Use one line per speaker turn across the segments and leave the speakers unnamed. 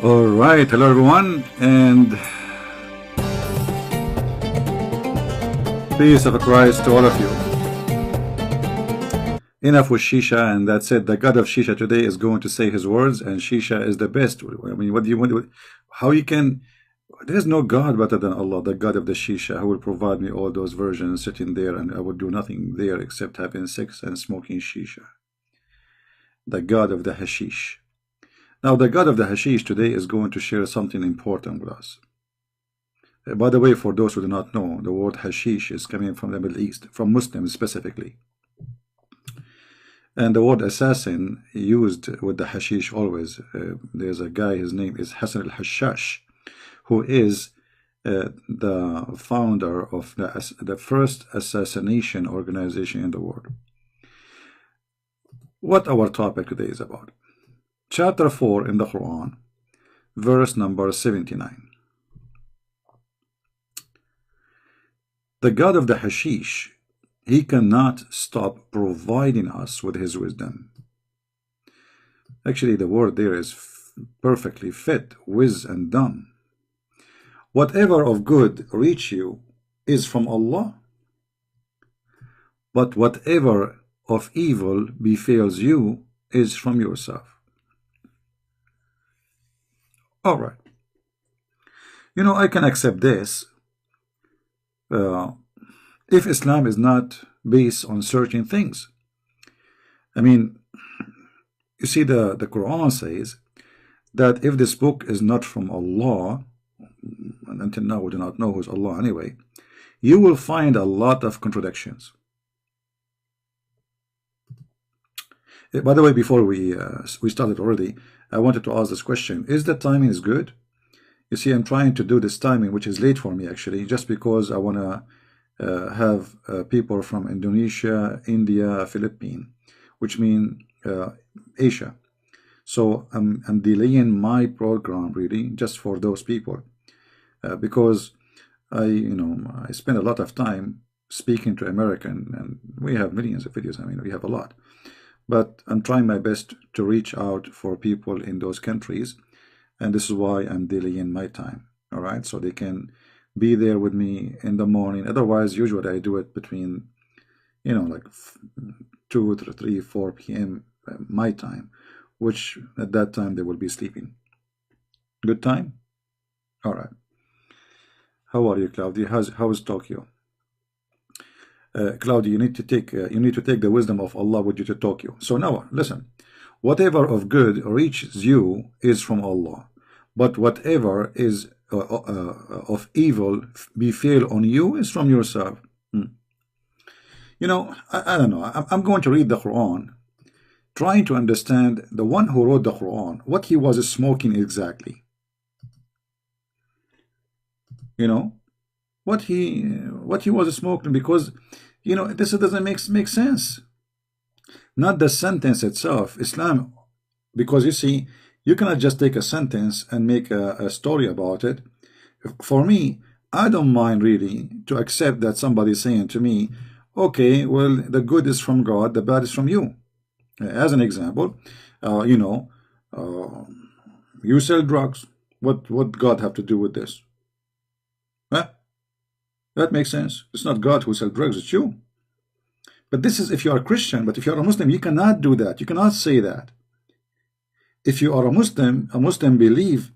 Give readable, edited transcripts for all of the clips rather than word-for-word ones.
All right, hello everyone, and peace of Christ to all of you. Enough with Shisha, and that's it. The God of Shisha today is going to say his words, and Shisha is the best. I mean, what do you want? How you can? There is no God better than Allah, the God of the Shisha, who will provide me all those versions sitting there, and I would do nothing there except having sex and smoking Shisha. The God of the Hashish. Now, the God of the Hashish today is going to share something important with us. By the way, for those who do not know, the word Hashish is coming from the Middle East, from Muslims specifically. And the word assassin used with the Hashish always. There's a guy, his name is Hassan al-Hashash, who is the founder of the first assassination organization in the world. What our topic today is about. Chapter 4 in the Quran, verse number 79. The God of the Hashish, he cannot stop providing us with his wisdom. Actually, the word there is perfectly fit, whiz and done. Whatever of good reach you is from Allah, but whatever of evil befalls you is from yourself. All right. You know, I can accept this if Islam is not based on certain things. I mean, you see, the Quran says that if this book is not from Allah, and until now we do not know who's Allah anyway, you will find a lot of contradictions. By the way, before we started already, I wanted to ask this question. Is the timing is good? You see, I'm trying to do this timing, which is late for me actually, just because I want to have people from Indonesia, India, Philippines, which mean Asia. So I'm delaying my program really just for those people because I spend a lot of time speaking to American, and we have millions of videos. I mean, we have a lot. But I'm trying my best to reach out for people in those countries, and this is why I'm delaying my time. All right, so they can be there with me in the morning. Otherwise, usually I do it between, like 2, 3, 4 p.m. My time, which at that time they will be sleeping. Good time. All right. How are you, Claudia? How is Tokyo? Claudia, you need to take the wisdom of Allah with you to Tokyo. So now, listen. Whatever of good reaches you is from Allah, but whatever is of evil befall on you is from yourself. You know, I don't know. I'm going to read the Quran, trying to understand the one who wrote the Quran, what he was smoking exactly. You know, what he was smoking, because this doesn't make sense. Not the sentence itself, Islam, because you see, you cannot just take a sentence and make a story about it. For me, I don't mind really to accept that somebody is saying to me, okay, well, the good is from God, the bad is from you. As an example, you sell drugs. What God have to do with this? Huh? That makes sense. It's not God who sells drugs, it's you. But this is if you are a Christian. But if you are a Muslim, you cannot do that. You cannot say that. If you are a Muslim believe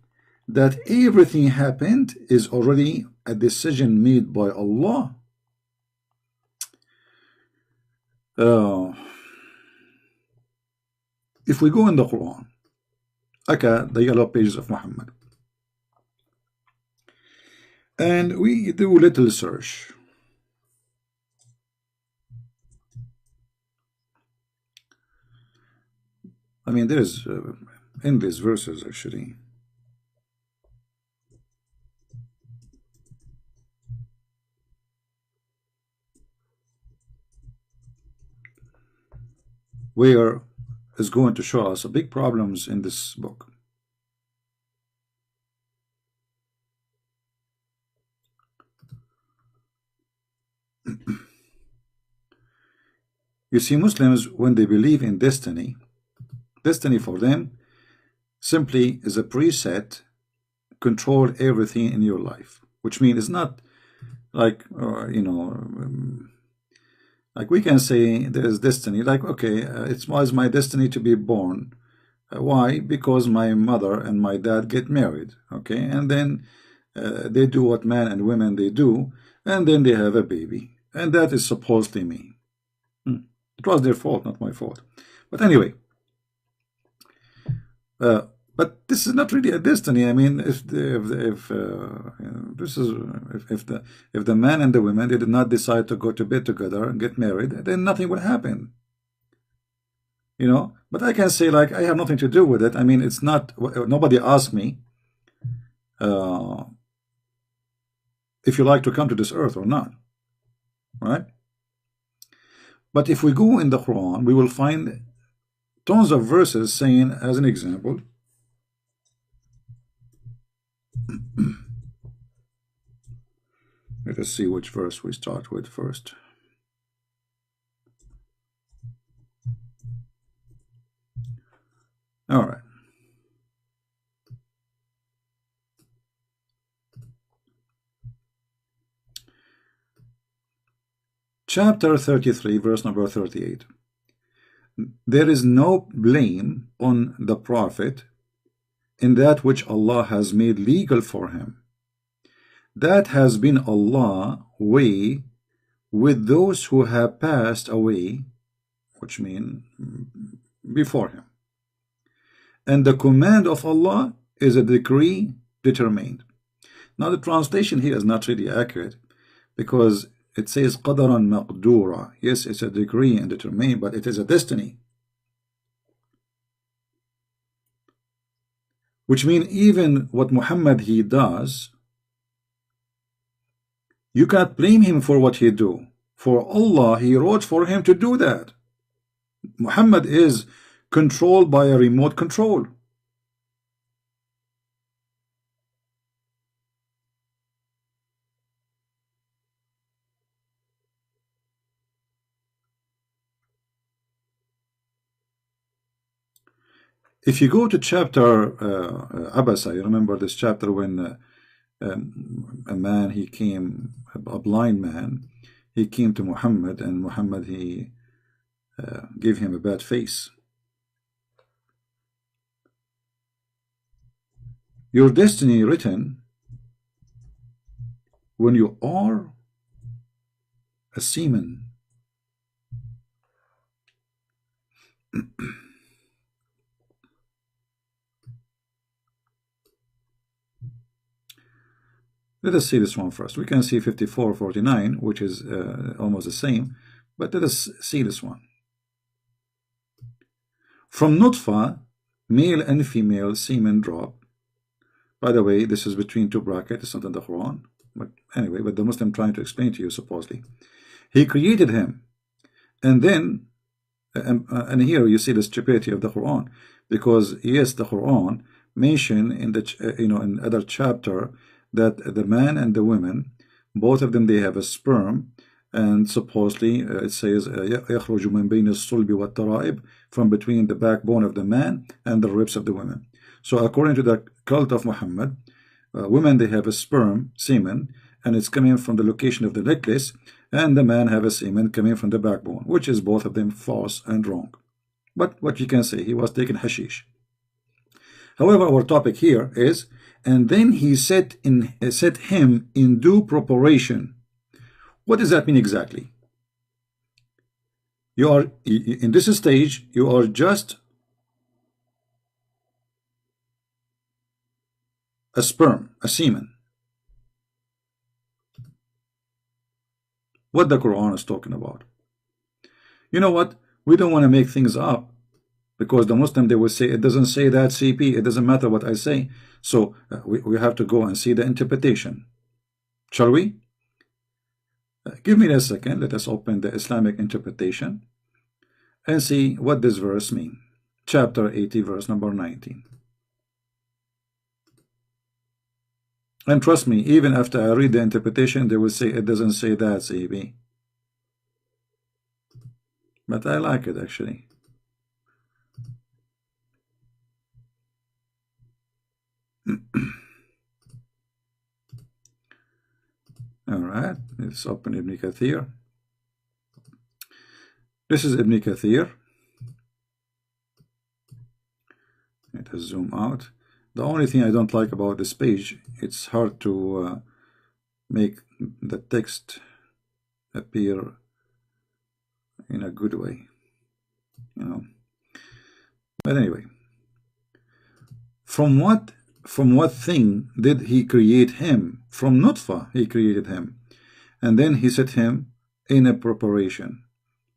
that everything happened is already a decision made by Allah. If we go in the Quran, okay, the yellow pages of Muhammad, and we do a little search. I mean, there's endless verses actually. Where is going to show us big problems in this book. You see, Muslims, when they believe in destiny for them simply is a preset, control everything in your life, which means it's not like, like we can say there's destiny, like, okay, it was my destiny to be born. Why? Because my mother and my dad get married, okay, and then they do what men and women they do, and then they have a baby, and that is supposedly me. It was their fault, not my fault. But anyway, but this is not really a destiny. I mean, if the man and the women they did not decide to go to bed together and get married, then nothing will happen. But I can say, like, I have nothing to do with it. I mean, it's not, nobody asked me if you like to come to this earth or not, right? But if we go in the Quran, we will find tons of verses saying, as an example, let us see which verse we start with first. All right. Chapter 33, verse number 38. There is no blame on the Prophet in that which Allah has made legal for him. That has been Allah's way with those who have passed away, which means before him. And the command of Allah is a decree determined. Now the translation here is not really accurate, because it says qadaran maqdura. Yes, it's a decree and determined, but it is a destiny. Which means even what Muhammad he does, you can't blame him for what he do. For Allah, he wrote for him to do that. Muhammad is controlled by a remote control. If you go to chapter Abasa, you remember this chapter when a man, he came, a blind man, he came to Muhammad, and Muhammad, he gave him a bad face. Your destiny written when you are a seaman. Let us see this one first. We can see 54:49, which is almost the same, but let us see this one. From Nutfa, male and female semen drop. By the way, this is between two brackets, it's not in the Quran. But anyway, but the Muslim trying to explain to you, supposedly. He created him. And then, and here you see the stupidity of the Quran. Because, yes, the Quran mentioned in the, in other chapter, that the man and the women, both of them, they have a sperm, and supposedly it says يخرج من بين الصلب والترائب, from between the backbone of the man and the ribs of the women. So according to the cult of Muhammad, women, they have a sperm, semen, and it's coming from the location of the necklace, and the man have a semen coming from the backbone, which is both of them false and wrong. But what you can say, he was taking hashish. However, our topic here is, and then he set him in due preparation. What does that mean exactly? You are in this stage, you are just a sperm, a semen. What the Quran is talking about. You know what? We don't want to make things up, because the Muslim, they will say, it doesn't say that, CP, it doesn't matter what I say. So we have to go and see the interpretation. Shall we? Give me a second. Let us open the Islamic interpretation and see what this verse means. Chapter 80, verse number 19. And trust me, even after I read the interpretation, they will say, it doesn't say that, CP. But I like it, actually. All right, let's open Ibn Kathir. This is Ibn Kathir. Let us zoom out. The only thing I don't like about this page, it's hard to make the text appear in a good way, you know. But anyway, from what thing did he create him? From nutfa he created him, and then he set him in a preparation,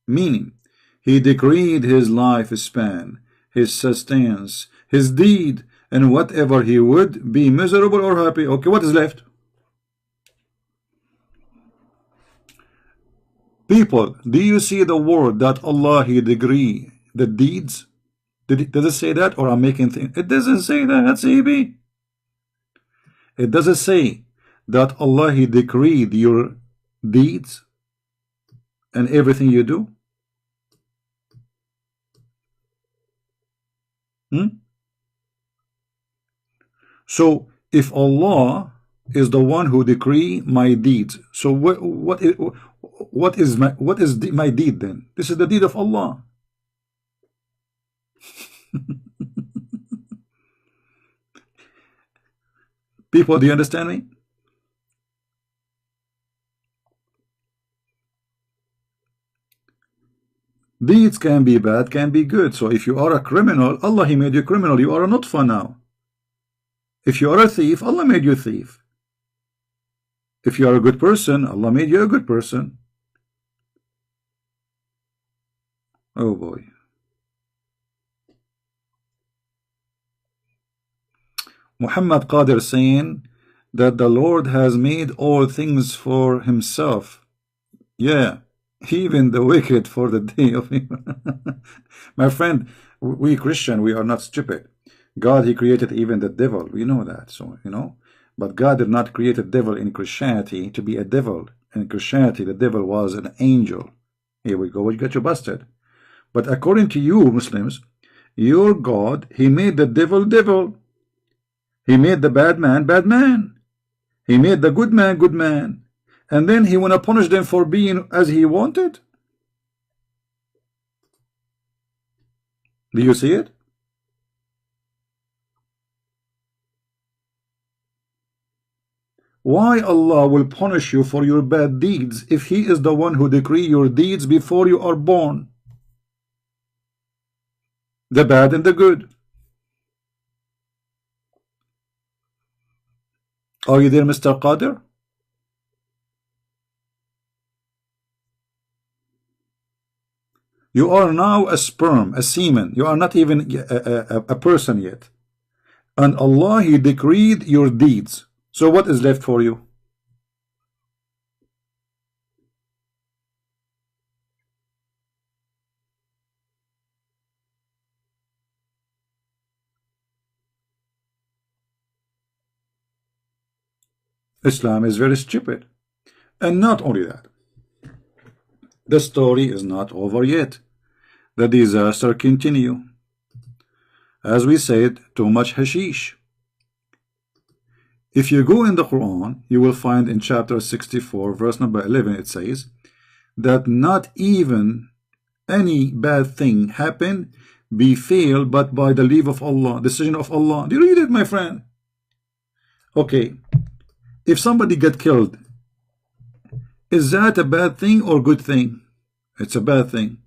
meaning he decreed his lifespan, his sustenance, his deed, and whatever he would be miserable or happy. Okay, what is left? People, do you see the word that Allah he decree the deeds? Does it say that, or I'm making things? It doesn't say that, CB. It doesn't say that Allah he decreed your deeds and everything you do. So if Allah is the one who decree my deeds, so what is my deed then? This is the deed of Allah. People, do you understand me? Deeds can be bad, can be good. So if you are a criminal, Allah he made you criminal. You are a nutfa now. If you are a thief, Allah made you a thief. If you are a good person, Allah made you a good person. Oh boy. Muhammad Qadir saying that the Lord has made all things for himself. Yeah, even the wicked for the day of him. My friend, we Christian, we are not stupid. God, he created even the devil. We know that. So, you know, but God did not create a devil in Christianity to be a devil. In Christianity, the devil was an angel. Here we go, you got you busted. But according to you, Muslims, your God, he made the devil devil. He made the bad man bad man. He made the good man good man. And then he want to punish them for being as he wanted. Do you see it? Why Allah will punish you for your bad deeds if he is the one who decree your deeds before you are born? The bad and the good. Are you there, Mr. Qadir? You are now a sperm, a semen. You are not even a person yet. And Allah, he decreed your deeds. So what is left for you? Islam is very stupid. And not only that, the story is not over yet. The disaster continue. As we said, too much hashish. If you go in the Quran, you will find in chapter 64, verse number 11, it says that not even any bad thing happen befell but by the leave of Allah, decision of Allah. Do you read it, my friend? Okay. If somebody get killed, is that a bad thing or good thing? It's a bad thing.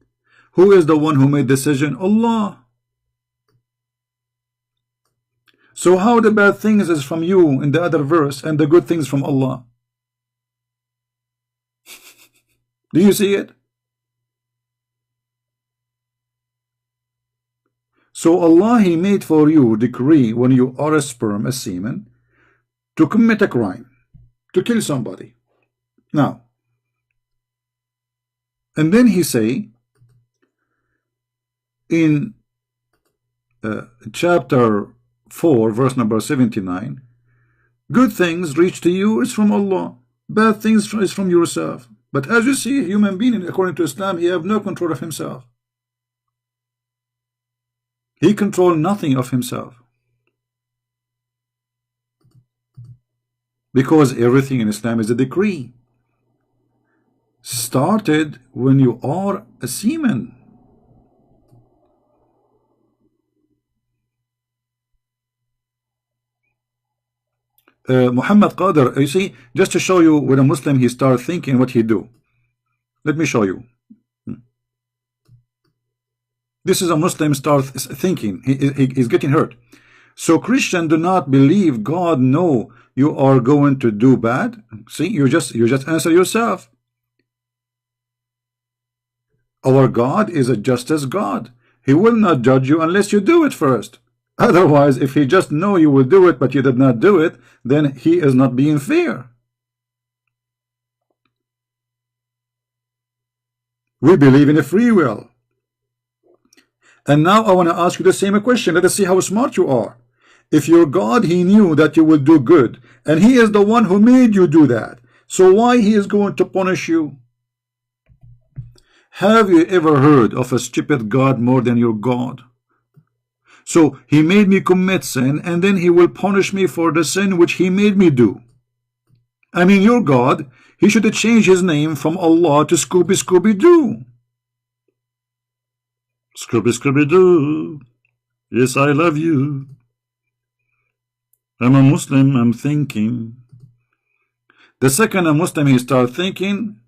Who is the one who made decision? Allah. So how the bad things is from you in the other verse and the good things from Allah? Do you see it? So Allah, he made for you decree when you are a sperm, a semen, to commit a crime, to kill somebody. Now, and then he say in chapter 4, verse number 79, good things reach to you is from Allah, bad things is from yourself. But as you see, a human being, according to Islam, he have no control of himself. He control nothing of himself. Because everything in Islam is a decree. Started when you are a semen. Muhammad Qadir, you see, just to show you when a Muslim he start thinking what he do. Let me show you. This is a Muslim start thinking. He's getting hurt. So Christian do not believe God know you are going to do bad. See, you just answer yourself. Our God is a justice God. He will not judge you unless you do it first. Otherwise, if he just know you will do it but you did not do it, then he is not being fair. We believe in a free will. And now I want to ask you the same question. Let us see how smart you are. If your God, he knew that you will do good, and he is the one who made you do that, so why he is going to punish you? Have you ever heard of a stupid God more than your God? So he made me commit sin, and then he will punish me for the sin which he made me do. I mean, your God, he should change his name from Allah to Scooby Scooby Doo. Scooby Scooby Doo, yes, I love you. I'm a Muslim, I'm thinking. The second a Muslim he start thinking,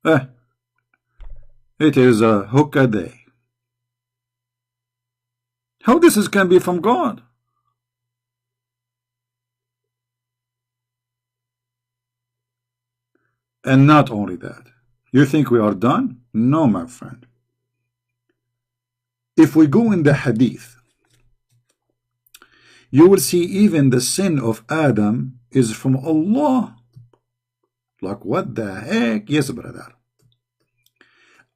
it is a hookah day. How this can be from God? And not only that, you think we are done? No, my friend. If we go in the hadith, you will see even the sin of Adam is from Allah. Like what the heck? Yes, brother.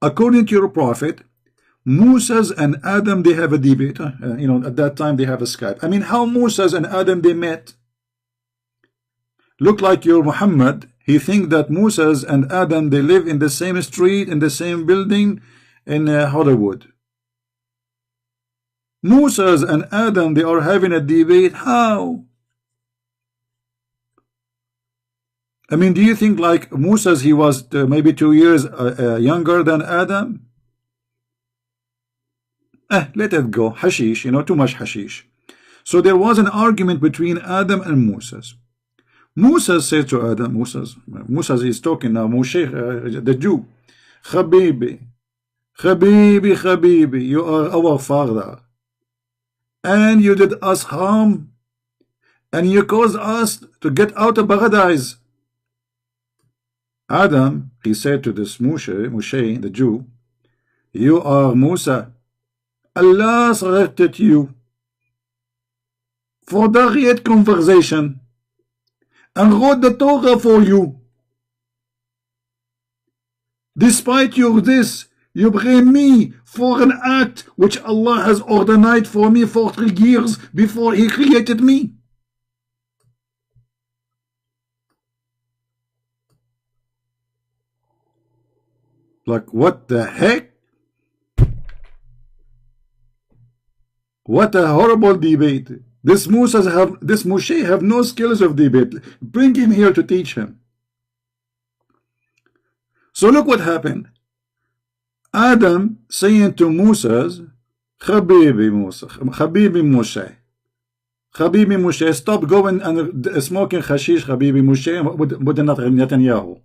According to your prophet, Moses and Adam, they have a debate. At that time they have a Skype. I mean, how Moses and Adam they met? Look like your Muhammad. He think that Moses and Adam they live in the same street, in the same building in Hollywood. Moses and Adam they are having a debate. How? I mean, do you think like Moses he was maybe 2 years younger than Adam? Let it go. Hashish, too much hashish. So there was an argument between Adam and Moses. Moses said to Adam, Moses is talking now, Moshe, the Jew, Habibi, you are our father, and you did us harm, and you caused us to get out of paradise. Adam, he said to this Moshe, the Jew, you are Musa. Allah selected you for direct conversation and wrote the Torah for you. Despite your this, you blame me for an act which Allah has ordained for me for 3 years before he created me. Like what the heck? What a horrible debate. This Moshe have no skills of debate. Bring him here to teach him. So look what happened. Adam saying to Moses, Habibi Moshe, stop going and smoking hashish, Habibi Moshe, with Netanyahu.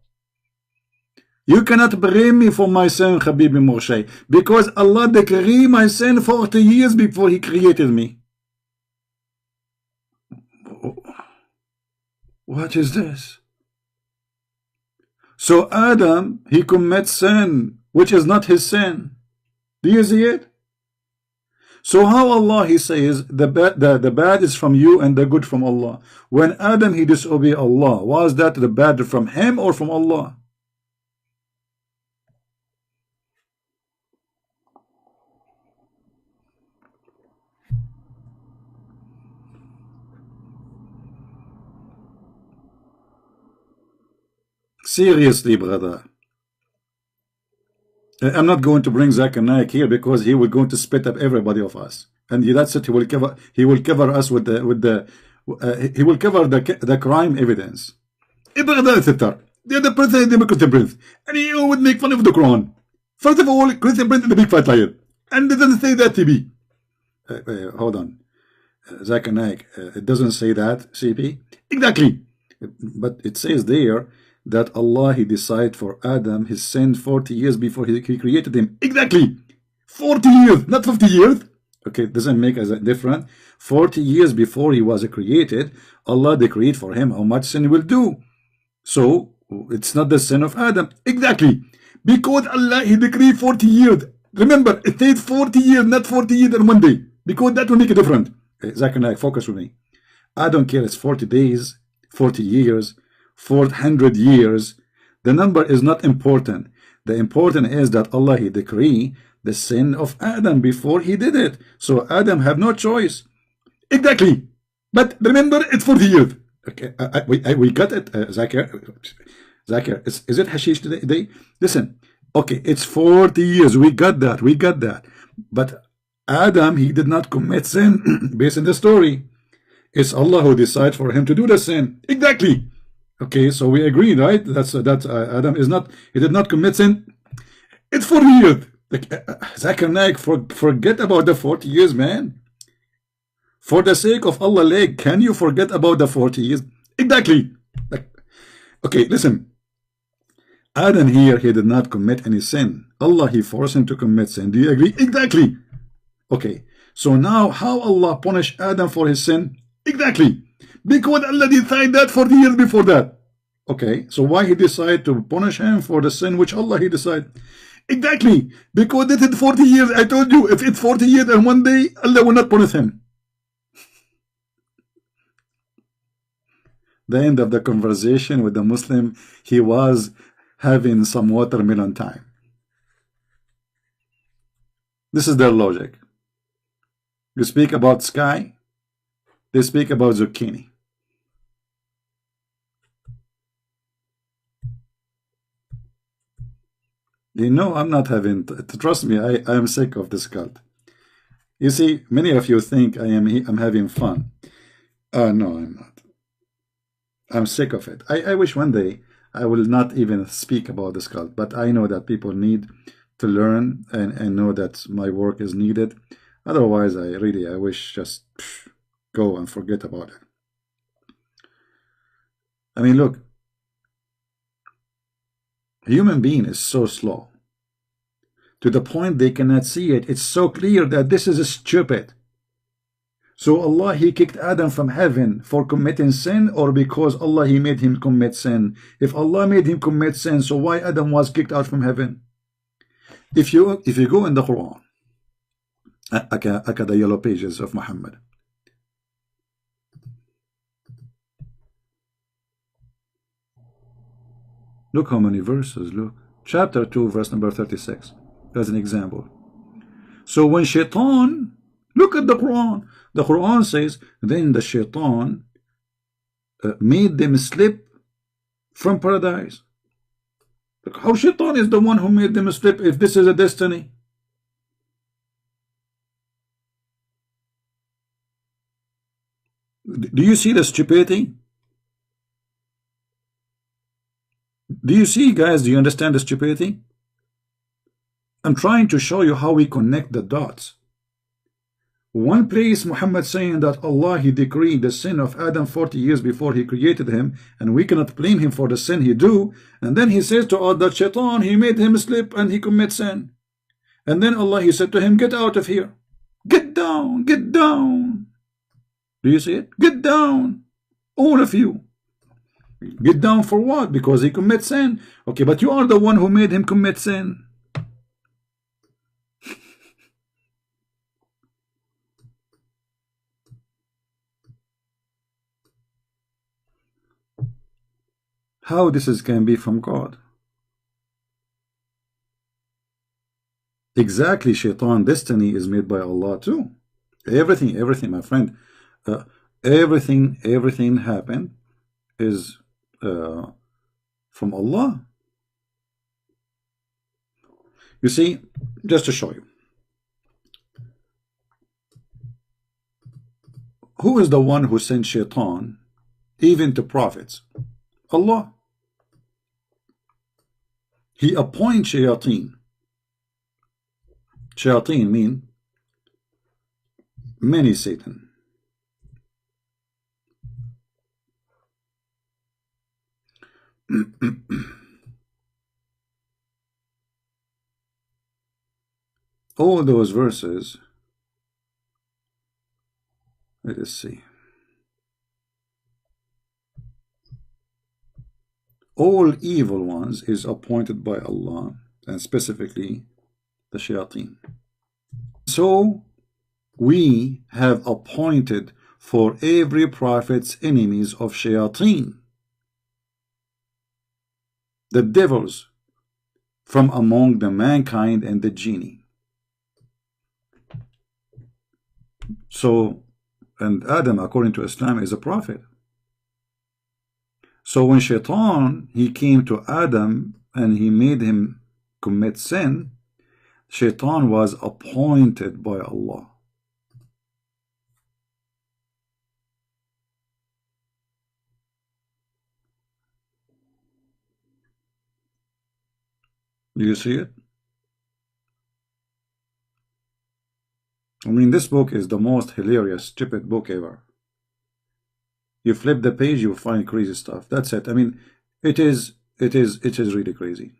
You cannot blame me for my sin, Habibi Moshe, because Allah decreed my sin 40 years before he created me. What is this? So Adam, he commits sin, which is not his sin. Do you see it? So how Allah, he says, the bad is from you and the good from Allah. When Adam, he disobeyed Allah, was that the bad from him or from Allah? Seriously, brother. I'm not going to bring Zakir Naik here because he will going to spit up everybody of us, and that's it. He will cover us with he will cover the crime evidence. The president is a Christian prince, and he would make fun of the Quran. First of all, Christian prince is a big fat liar, and it doesn't say that, TB. Hold on, Zakir Naik, it doesn't say that, CP. Exactly, but it says there that Allah, he decided for Adam his sin 40 years before he created him. Exactly, 40 years, not 50 years. Okay, it doesn't make a difference. 40 years before he was created, Allah decreed for him how much sin he will do. So it's not the sin of Adam. Exactly, because Allah, he decreed 40 years. Remember, it says 40 years, not 40 years in one day, because that will make a difference. Zakir Naik, focus with me. I don't care, it's 40 days, 40 years, 400 years. The number is not important. The important is that Allah, he decreed the sin of Adam before he did it. So Adam have no choice. Exactly. But remember, it's 40 years. Okay, we got it, Zakir. Zakir, is it hashish today? Listen, okay, it's 40 years. We got that. We got that. But Adam, he did not commit sin based on the story. It's Allah who decided for him to do the sin. Exactly. Okay, so we agree, right? That's Adam is not, he did not commit sin. It's 40 years. Zakir Naik, forget about the 40 years, man. For the sake of Allah, leg, can you forget about the 40 years? Exactly. Okay, listen. Adam here, he did not commit any sin. Allah, he forced him to commit sin. Do you agree? Exactly. Okay, so now how Allah punished Adam for his sin? Exactly. Because Allah decided that 40 years before that. Okay, so why he decided to punish him for the sin which Allah he decided? Exactly. Because this is 40 years. I told you, if it's 40 years and one day, Allah will not punish him. The end of the conversation with the Muslim, he was having some watermelon time. This is their logic. You speak about sky, they speak about zucchini. You know, I'm not having, trust me, I am sick of this cult. You see, many of you think I'm having fun. No, I'm not. I'm sick of it. I wish one day I will not even speak about this cult, but I know that people need to learn and know that my work is needed. Otherwise, I wish just go and forget about it. I mean, look, a human being is so slow to the point they cannot see it. It's so clear that this is stupid. So Allah, he kicked Adam from heaven for committing sin, or because Allah, he made him commit sin? If Allah made him commit sin, so why Adam was kicked out from heaven? If you go in the Quran, the yellow pages of Muhammad, look how many verses. Look, chapter 2, verse number 36, as an example. So when Shaitan, look at the Quran. The Quran says, then the Shaitan made them slip from paradise. Look, how Shaitan is the one who made them slip if this is a destiny? Do you see the stupidity? Do you see, guys? Do you understand the stupidity? I'm trying to show you how we connect the dots. One place Muhammad saying that Allah, he decreed the sin of Adam 40 years before he created him, and we cannot blame him for the sin he do. And then he says to us that Shaitan, he made him slip and he commits sin. And then Allah, he said to him, get out of here. Get down, get down. Do you see it? Get down, all of you. Get down for what? Because he commits sin. Okay, but you are the one who made him commit sin. How this can be from God? Exactly, Shaitan destiny is made by Allah too. Everything, my friend, everything happened is from Allah. You see, just to show you. who is the one who sent shaitan even to prophets? Allah. He appoints shayateen. Shayateen mean many Satan. All those verses, let us see. All evil ones is appointed by Allah, and specifically the shayateen. So we have appointed for every prophet's enemies of shayateen, the devils from among the mankind and the genie. So, and Adam, according to Islam, is a prophet. So when shaitan, he came to Adam and he made him commit sin, shaitan was appointed by Allah. Do you see it? I mean, this book is the most hilarious, stupid book ever. You flip the page, you find crazy stuff. That's it. I mean, it is really crazy.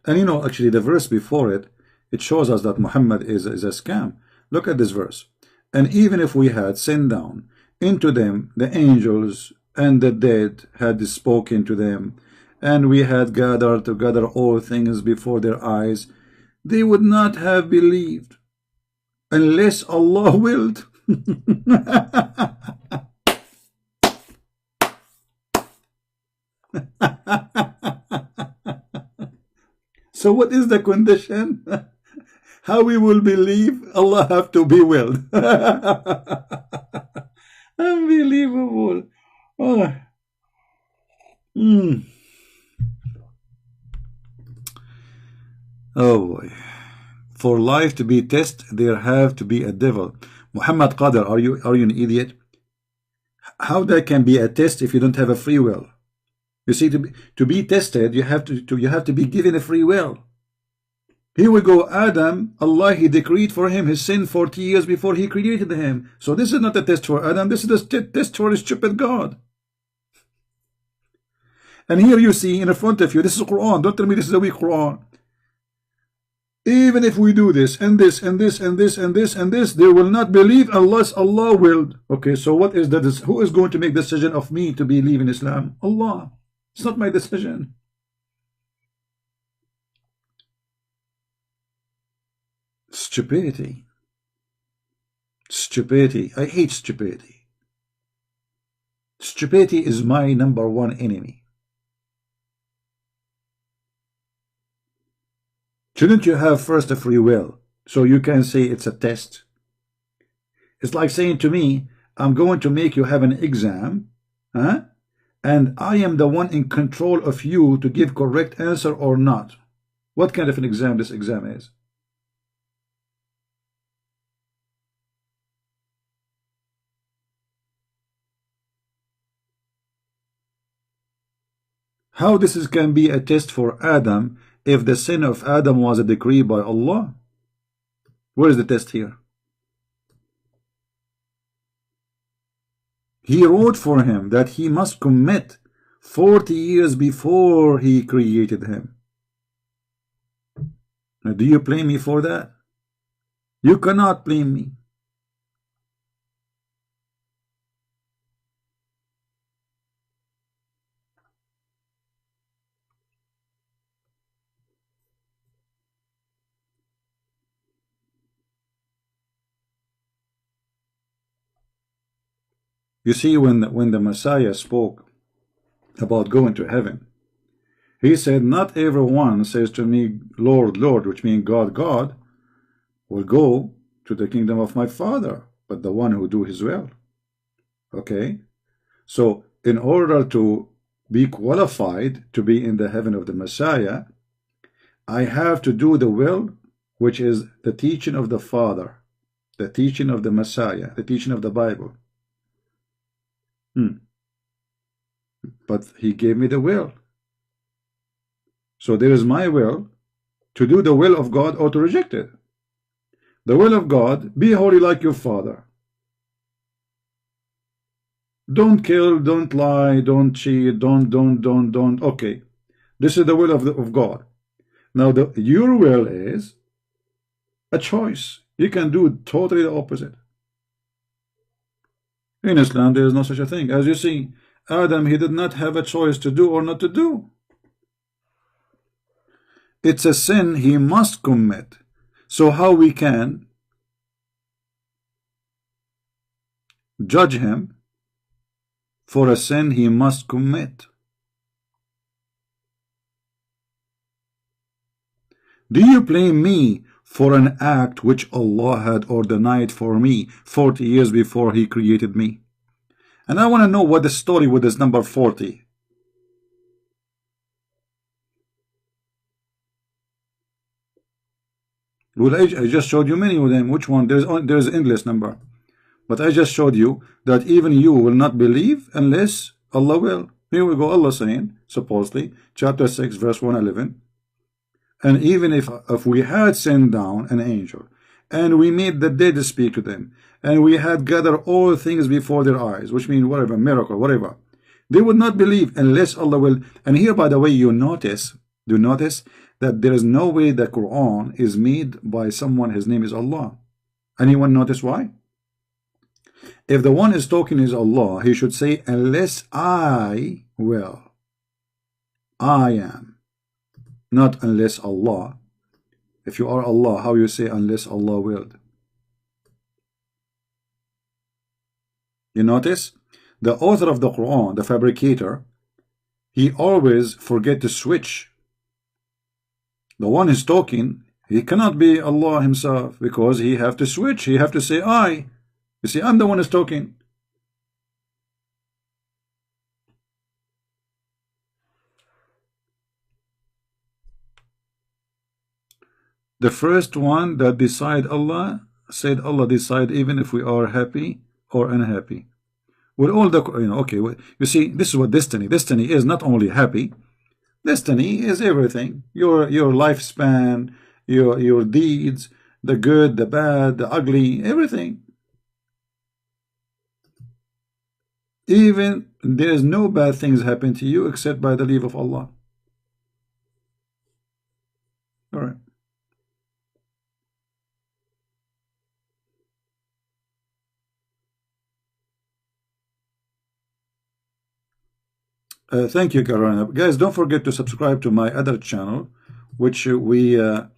And you know, actually, the verse before it, it shows us that Muhammad is a scam. Look at this verse. And even if we had sent down into them the angels and the dead had spoken to them, and we had gathered together all things before their eyes, they would not have believed unless Allah willed. So what is the condition? How we will believe? Allah have to be willed. Unbelievable. Oh. Oh boy. For life to be tested, there have to be a devil. Muhammad Qadir, are you an idiot? How that can be a test if you don't have a free will? You see, to be tested, you have to be given a free will. Here we go, Adam, Allah, he decreed for him his sin 40 years before he created him. So this is not a test for Adam, this is a test for a stupid God. And here you see in front of you, this is Quran. Don't tell me this is a weak Quran. Even if we do this, and this, and this, and this, and this, and this, they will not believe unless Allah willed. Okay, so what is that? Who is going to make the decision of me to believe in Islam? Allah. It's not my decision. Stupidity. Stupidity. I hate stupidity. Stupidity is my #1 enemy. Shouldn't you have first a free will so you can say it's a test? It's like saying to me, I'm going to make you have an exam, and I am the one in control of you to give correct answer or not. What kind of an exam this exam is? How this can be a test for Adam if the sin of Adam was a decree by Allah? Where is the test here? He wrote for him that he must commit 40 years before he created him. Now, do you blame me for that? You cannot blame me. You see, when the Messiah spoke about going to heaven, he said, not everyone says to me, Lord, Lord, which means God, God, will go to the kingdom of my Father, but the one who do his will. Okay? So, in order to be qualified to be in the heaven of the Messiah, I have to do the will, which is the teaching of the Father, the teaching of the Messiah, the teaching of the Bible. But he gave me the will. So there is my will to do the will of God or to reject it. The will of God, be holy like your Father. Don't kill, don't lie, don't cheat, don't. Okay, this is the will of God. Now your will is a choice. You can do totally the opposite. In Islam, there is no such a thing. As you see, Adam, he did not have a choice to do or not to do. It's a sin he must commit. So how we can judge him for a sin he must commit? Do you blame me for an act which Allah had ordained for me 40 years before he created me? And I want to know what the story with this number 40. Well, I just showed you many of them. Which one? There's endless number. But I just showed you that even you will not believe unless Allah will. Here we go, Allah saying, supposedly, chapter 6, verse 111. And even if we had sent down an angel, and we made the dead speak to them, and we had gathered all things before their eyes, which means whatever, miracle, whatever, they would not believe unless Allah will. And here, by the way, you notice, do notice that there is no way the Quran is made by someone, his name is Allah. Anyone notice why? If the one is talking is Allah, he should say, unless I will. I am. Not unless Allah. If you are Allah, how you say unless Allah willed? You notice? The author of the Quran, the fabricator, he always forget to switch. The one who's talking, he cannot be Allah himself because he have to switch. He have to say I. You see, I'm the one who's talking. The first one that decide Allah said Allah decide even if we are happy or unhappy. With all the, okay, you see, this is what destiny. Destiny is not only happy. Destiny is everything. Your lifespan, your deeds, the good, the bad, the ugly, everything. Even there is no bad things happen to you except by the leave of Allah. All right. Thank you, Carolina. Guys, don't forget to subscribe to my other channel, which we have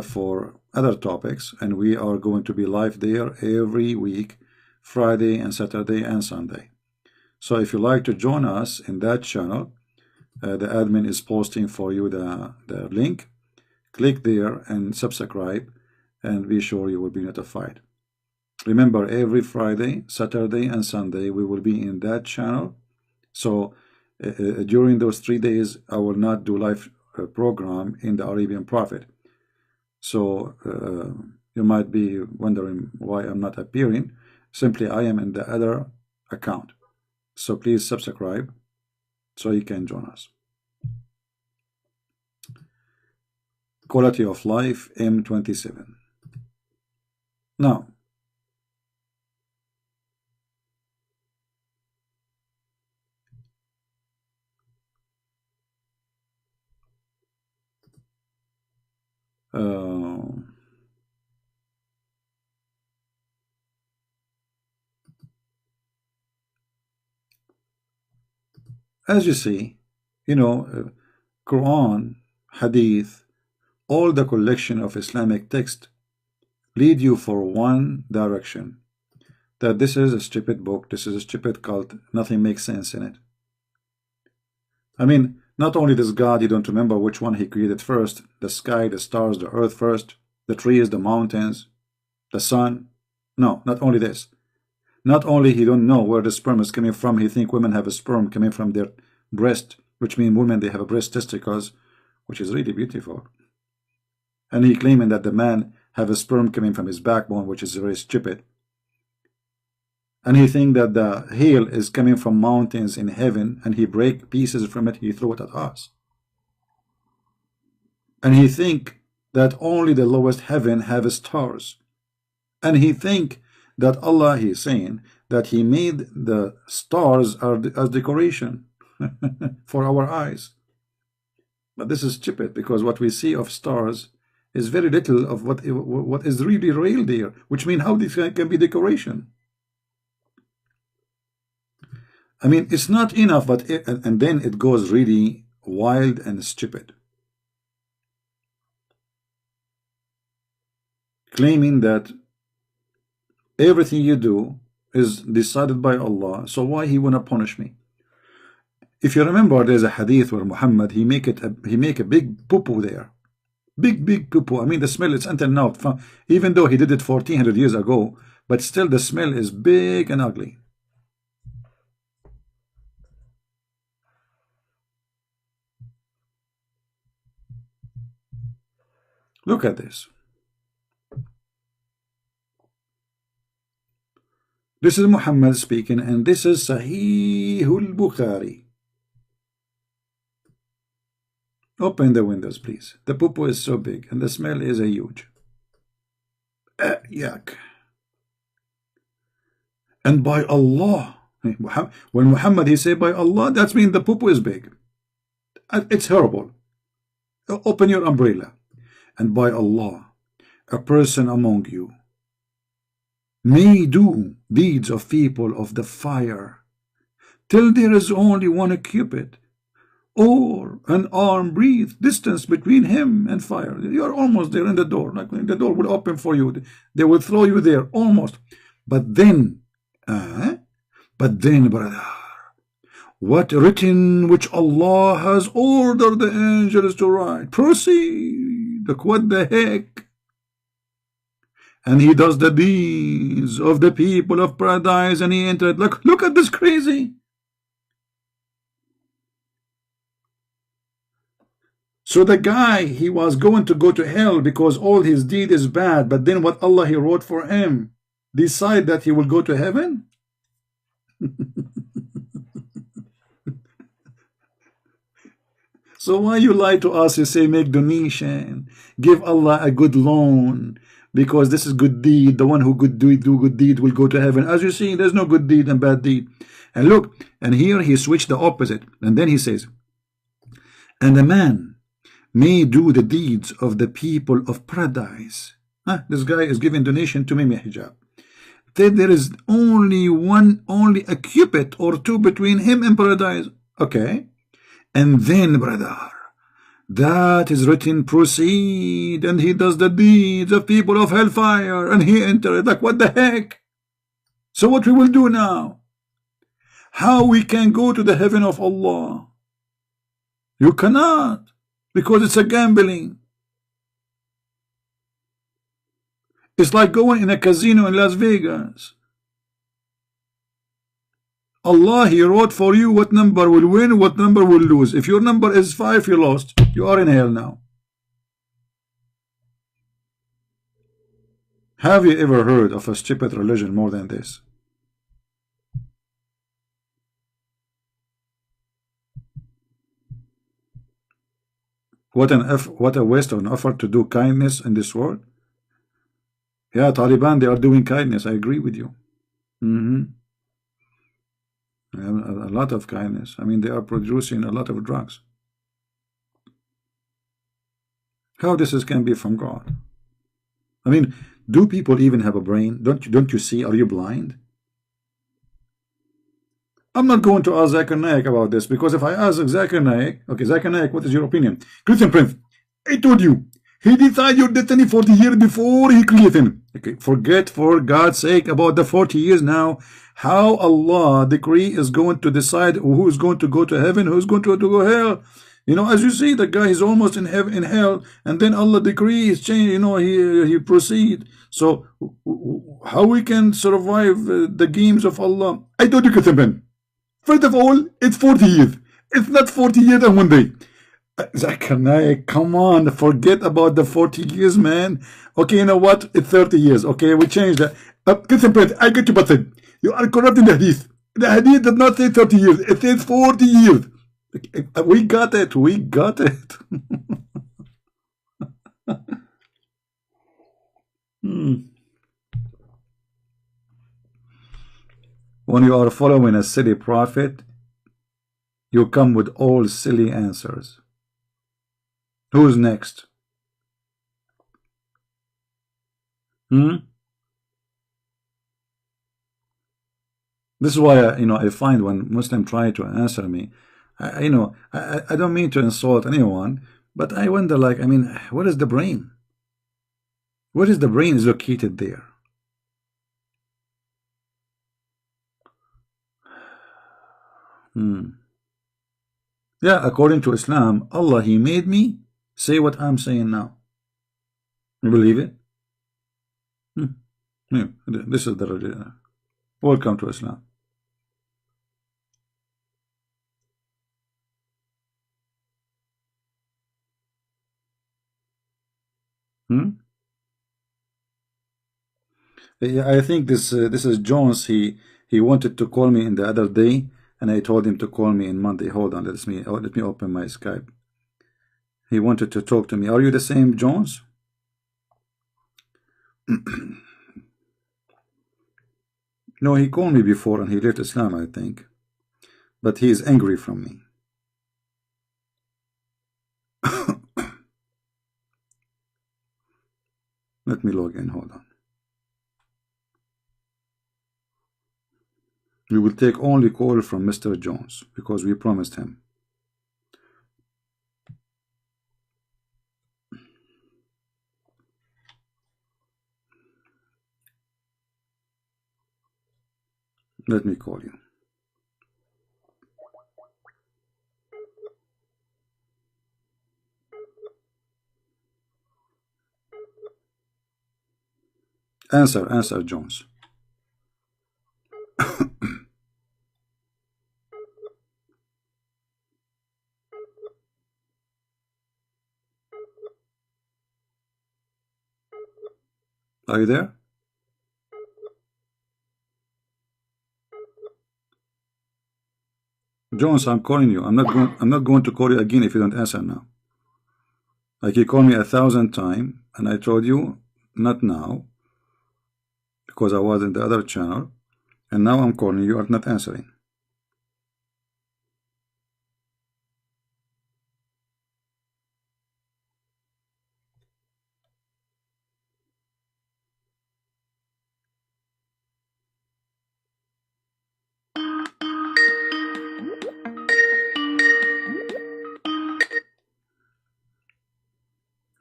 for other topics, and we are going to be live there every week, Friday and Saturday and Sunday. So if you like to join us in that channel, the admin is posting for you the link. Click there and subscribe, and be sure you will be notified. Remember, every Friday, Saturday, and Sunday, we will be in that channel. So during those 3 days, I will not do live program in the Arabian Prophet. So you might be wondering why I'm not appearing. Simply, I am in the other account. So please subscribe so you can join us. Quality of life, M27. Now, as you see, Quran, Hadith, all the collection of Islamic text lead you for one direction, that this is a stupid book, this is a stupid cult, nothing makes sense in it. I mean, not only this God, you don't remember which one he created first, the sky, the stars, the earth first, the trees, the mountains, the sun. No, not only this. Not only he don't know where the sperm is coming from, he think women have a sperm coming from their breast, which means women, they have a breast testicles, which is really beautiful. And he claiming that the man have a sperm coming from his backbone, which is very stupid. And he think that the hail is coming from mountains in heaven, and he break pieces from it, he throw it at us. And he think that only the lowest heaven have stars. And he think that Allah, he's saying that he made the stars as decoration for our eyes. But this is stupid, because what we see of stars is very little of what is really real there, which means how this can be decoration. I mean, it's not enough, but and then it goes really wild and stupid, claiming that everything you do is decided by Allah, so why he wanna punish me? If you remember, there's a hadith where Muhammad, he make a big poo-poo there, big poo-poo. I mean, the smell is until now, even though he did it 1400 years ago, but still the smell is big and ugly. Look at this. This is Muhammad speaking, and this is Sahih al-Bukhari. Open the windows, please. The poo-poo is so big, and the smell is a huge. Yuck. And by Allah, when Muhammad he say by Allah, that means the poo-poo is big. It's horrible. Open your umbrella. And by Allah, a person among you may do deeds of people of the fire till there is only one cubit or an arm breadth distance between him and fire. You are almost there in the door, like the door will open for you. They will throw you there almost. But then, brother, what written which Allah has ordered the angels to write? Proceed. Look, what the heck? And he does the deeds of the people of paradise, and he entered. Look at this crazy. So the guy, he was going to go to hell because all his deed is bad, but then what Allah he wrote for him, decide that he will go to heaven? So why you lie to us? You say make donation, give Allah a good loan, because this is good deed. The one who do good deed will go to heaven. As you see, there's no good deed and bad deed. And look, and here he switched the opposite. And then he says, and a man may do the deeds of the people of paradise. This guy is giving donation to Mimi Hijab. Then there is only a cubit or two between him and paradise. Okay. And then, brother, that is written, proceed, and he does the deeds of people of hellfire, and he entered. Like, what the heck? So what we will do now? How we can go to the heaven of Allah? You cannot, because it's a gambling. It's like going in a casino in Las Vegas. Allah, he wrote for you what number will win, what number will lose. If your number is 5, you lost. You are in hell now. Have you ever heard of a stupid religion more than this? What a waste of an effort to do kindness in this world. Yeah, Taliban, they are doing kindness. I agree with you. A lot of kindness. I mean, they are producing a lot of drugs. How this can be from God? I mean, do people even have a brain? Don't you see? Are you blind? I'm not going to ask Zakir Naik about this, because if I ask Zakir Naik, okay, Zakir Naik, what is your opinion? Christian Prince, I told you, he decided your destiny 40 years before he created him. Okay, forget for God's sake about the 40 years now. How Allah decree is going to decide who is going to go to heaven, who is going to go to hell. You know, as you see, the guy is almost in heaven, in hell, and then Allah decrees change. You know, he proceed. So how we can survive the games of Allah? I told you, Kataban. First of all, it's 40 years. It's not 40 years and 1 day. Zakir Naik, come on, forget about the 40 years, man. Okay, you know what? It's 30 years. Okay, we changed that. I get you, but you are corrupting the hadith. The hadith did not say 30 years. It says 40 years. We got it. We got it. When you are following a silly prophet, you come with all silly answers. Who's next? This is why I find when Muslim try to answer me, I don't mean to insult anyone, but I wonder, like, I mean, what is the brain? What is the brain is located there? Yeah, according to Islam, Allah, He made me say what I'm saying now. You believe it? Yeah, this is the religion. Welcome to Islam. Yeah, I think this is Jones. He wanted to call me in the other day, and I told him to call me in Monday. Hold on, let me open my Skype. He wanted to talk to me. Are you the same Jones? No, he called me before and he left Islam, I think. But he is angry from me. Let me log in, hold on. We will take only call from Mr. Jones because we promised him. Let me call you. Answer, Jones. Are you there? Jones, I'm calling you. I'm not going to call you again if you don't answer now. Like, you called me 1,000 times, and I told you not now because I was in the other channel, and now I'm calling you. You are not answering.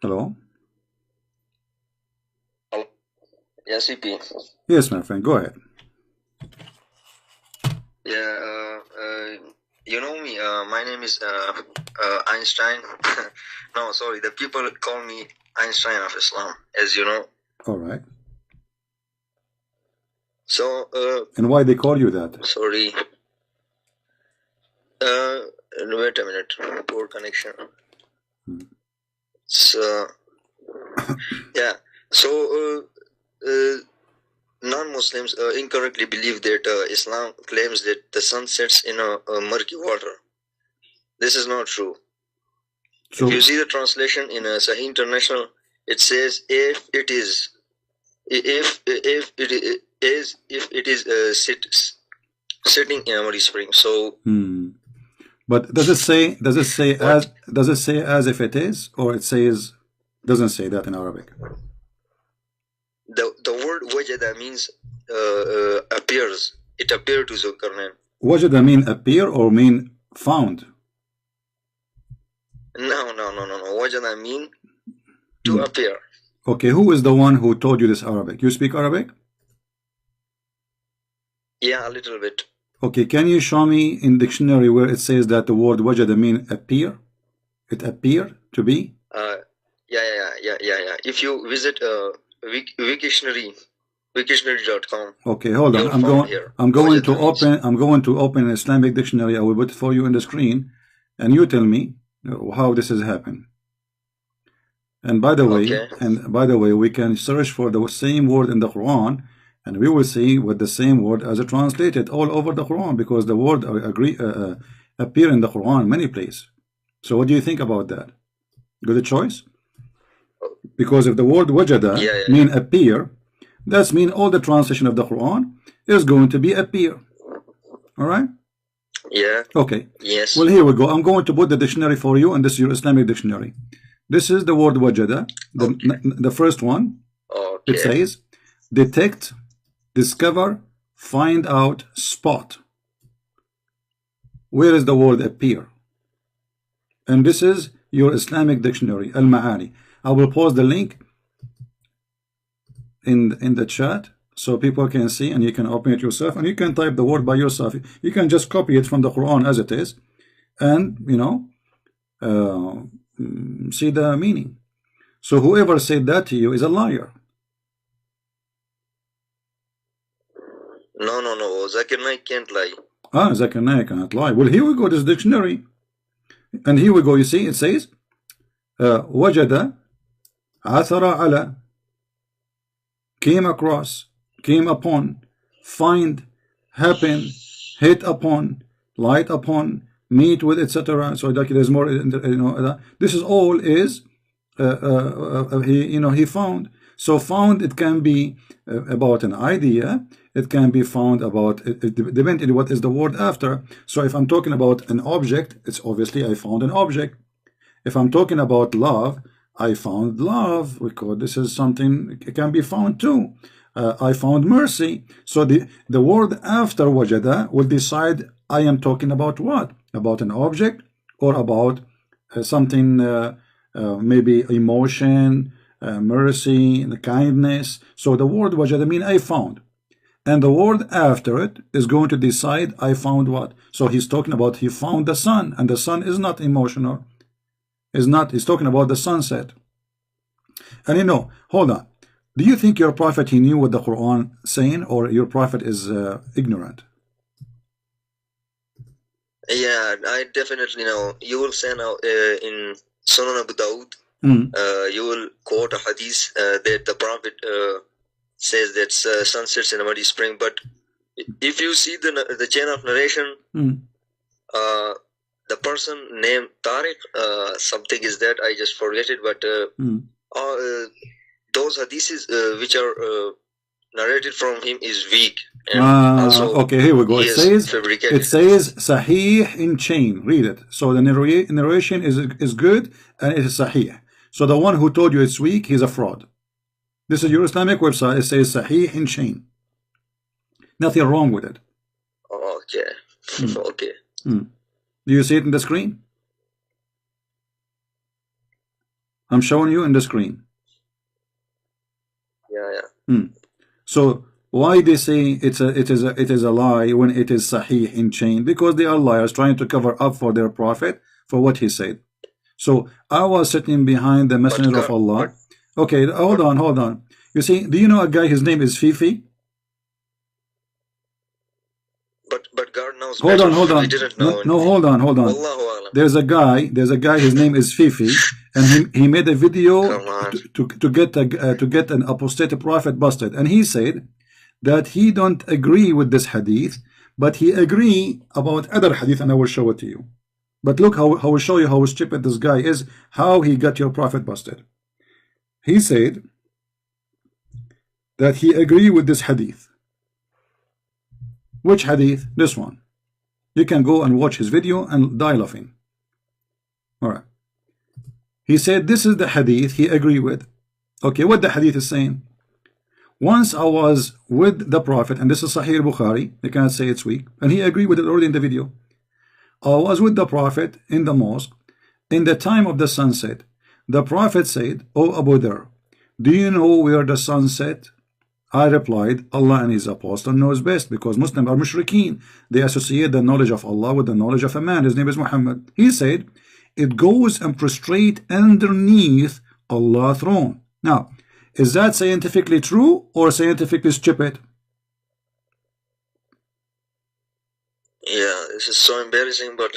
Hello?
Yes, CP.
Yes, my friend, go ahead.
Yeah, you know me. My name is Einstein. No, sorry. The people call me Einstein of Islam, as you know.
All right.
So.
And why they call you that?
Sorry. Wait a minute. Poor connection. So. Yeah. So. Non-Muslims incorrectly believe that Islam claims that the sun sets in a murky water. This is not true. So, if you see the translation in Sahih International, it says if it is sitting in a muddy spring. So.
But does it say as if it is, or it says doesn't say that in Arabic?
The word wajada means appears. It appeared to Zulkarnain.
Wajada mean appear or mean found?
No. Wajada mean to appear.
Okay, who is the one who told you this Arabic? You speak Arabic?
Yeah, a little bit.
Okay, can you show me in dictionary where it says that the word wajada mean appear? It appear to be?
Yeah. If you visit Wiktionary.com.
Okay, hold on. I'm going to open an Islamic dictionary. I will put it for you on the screen, and you tell me how this has happened. And by the way, we can search for the same word in the Quran, and we will see what the same word as it translated all over the Quran, because the word appear in the Quran many places. So what do you think about that? Good choice? Because if the word wajada mean appear, that's mean all the translation of the Quran is going to be appear. All right?
Yeah.
Okay.
Yes.
Well, here we go. I'm going to put the dictionary for you, and this is your Islamic dictionary. This is the word wajada, the first one.
Okay.
It says detect, discover, find out, spot. Where is the word appear? And this is your Islamic dictionary, Al-Ma'ani. I will post the link in the chat so people can see, and you can open it yourself, and you can type the word by yourself. You can just copy it from the Quran as it is, and see the meaning. So whoever said that to you is a liar.
No. Zakir Naik can't lie.
Zakir Naik cannot lie. Well, here we go, this dictionary. And here we go, you see, it says wajada, athara ala, came across, came upon, find, happen, hit upon, light upon, meet with, etc. So there's more, this is all is he found. So found, it can be about an idea, it can be found about, it depends on what is the word after. So if I'm talking about an object, it's obviously I found an object. If I'm talking about love, I found love, because this is something, it can be found too. I found mercy. So the word after wajada will decide I am talking about what? About an object, or about something, maybe emotion, mercy, kindness. So the word wajada mean I found, and the word after it is going to decide I found what. So he's talking about he found the sun, and the sun is not emotional. He's talking about the sunset. And hold on. Do you think your prophet, he knew what the Quran saying, or your prophet is ignorant?
Yeah, I definitely know. You will say now in Sunan Abu Dawud, you will quote a hadith that the prophet says that sun sets in a muddy spring. But if you see the chain of narration, the person named Tariq, something is that, I just forget it, but those hadiths which are narrated from him is weak.
Okay, here we go. It says Sahih in chain. Read it. So the narration is good, and it is Sahih. So the one who told you it's weak, he's a fraud. This is your Islamic website. It says Sahih in chain. Nothing wrong with it.
Okay. Okay.
Do you see it in the screen? I'm showing you in the screen.
Yeah.
So why they say it is a lie when it is Sahih in chain? Because they are liars trying to cover up for their prophet for what he said. So I was sitting behind the messenger of Allah. Okay, hold on. You see, do you know a guy? His name is Fifi.
But God knows.
Hold on. Hold on. There's a guy. His name is Fifi, and he made a video to get an apostate prophet busted. And he said that he don't agree with this hadith, but he agree about other hadith, and I will show it to you. But look how I will show you how stupid this guy is, how he got your prophet busted. He said that he agree with this hadith. Which hadith? This one. You can go and watch his video and die laughing. Alright. He said this is the hadith he agree with. Okay, what the hadith is saying? Once I was with the Prophet, and this is Sahih Bukhari, you cannot say it's weak, and he agreed with it already in the video. I was with the Prophet in the mosque in the time of the sunset. The Prophet said, "O Abu Dharr, do you know where the sun set?" I replied, "Allah and his apostle knows best," because Muslims are mushrikeen. They associate the knowledge of Allah with the knowledge of a man. His name is Muhammad. He said, it goes and prostrate underneath Allah's throne. Now, is that scientifically true or scientifically stupid?
Yeah, this is so embarrassing, but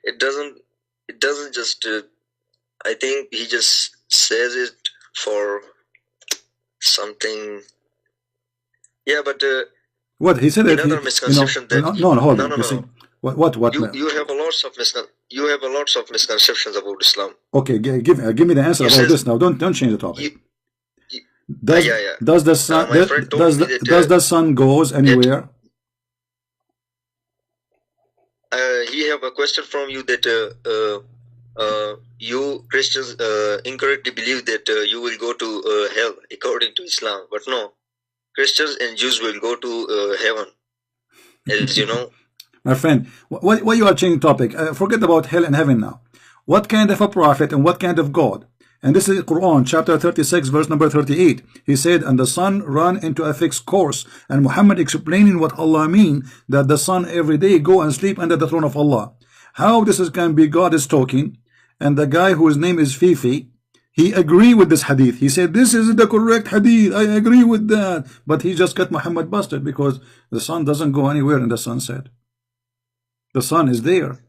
it doesn't just, I think he just says it for something. Yeah, but
what he said,
another misconception that
no, hold on. No. What?
You have a lots of misconceptions about Islam.
Okay, give me the answer about this now. Don't change the topic. Does the sun does the sun goes anywhere?
He have a question from you that you Christians incorrectly believe that you will go to hell according to Islam, but no, Christians and Jews will go to heaven, as you know.
My friend, why you are changing topic? Forget about hell and heaven now. What kind of a prophet and what kind of God? And this is Quran chapter 36 verse number 38. He said, and the sun ran into a fixed course. And Muhammad explaining what Allah mean, that the sun every day go and sleep under the throne of Allah. How this can be God is talking, and the guy whose name is Fifi, he agree with this hadith. He said, this is the correct hadith. I agree with that. But he just got Muhammad busted because the sun doesn't go anywhere in the sunset. The sun is there.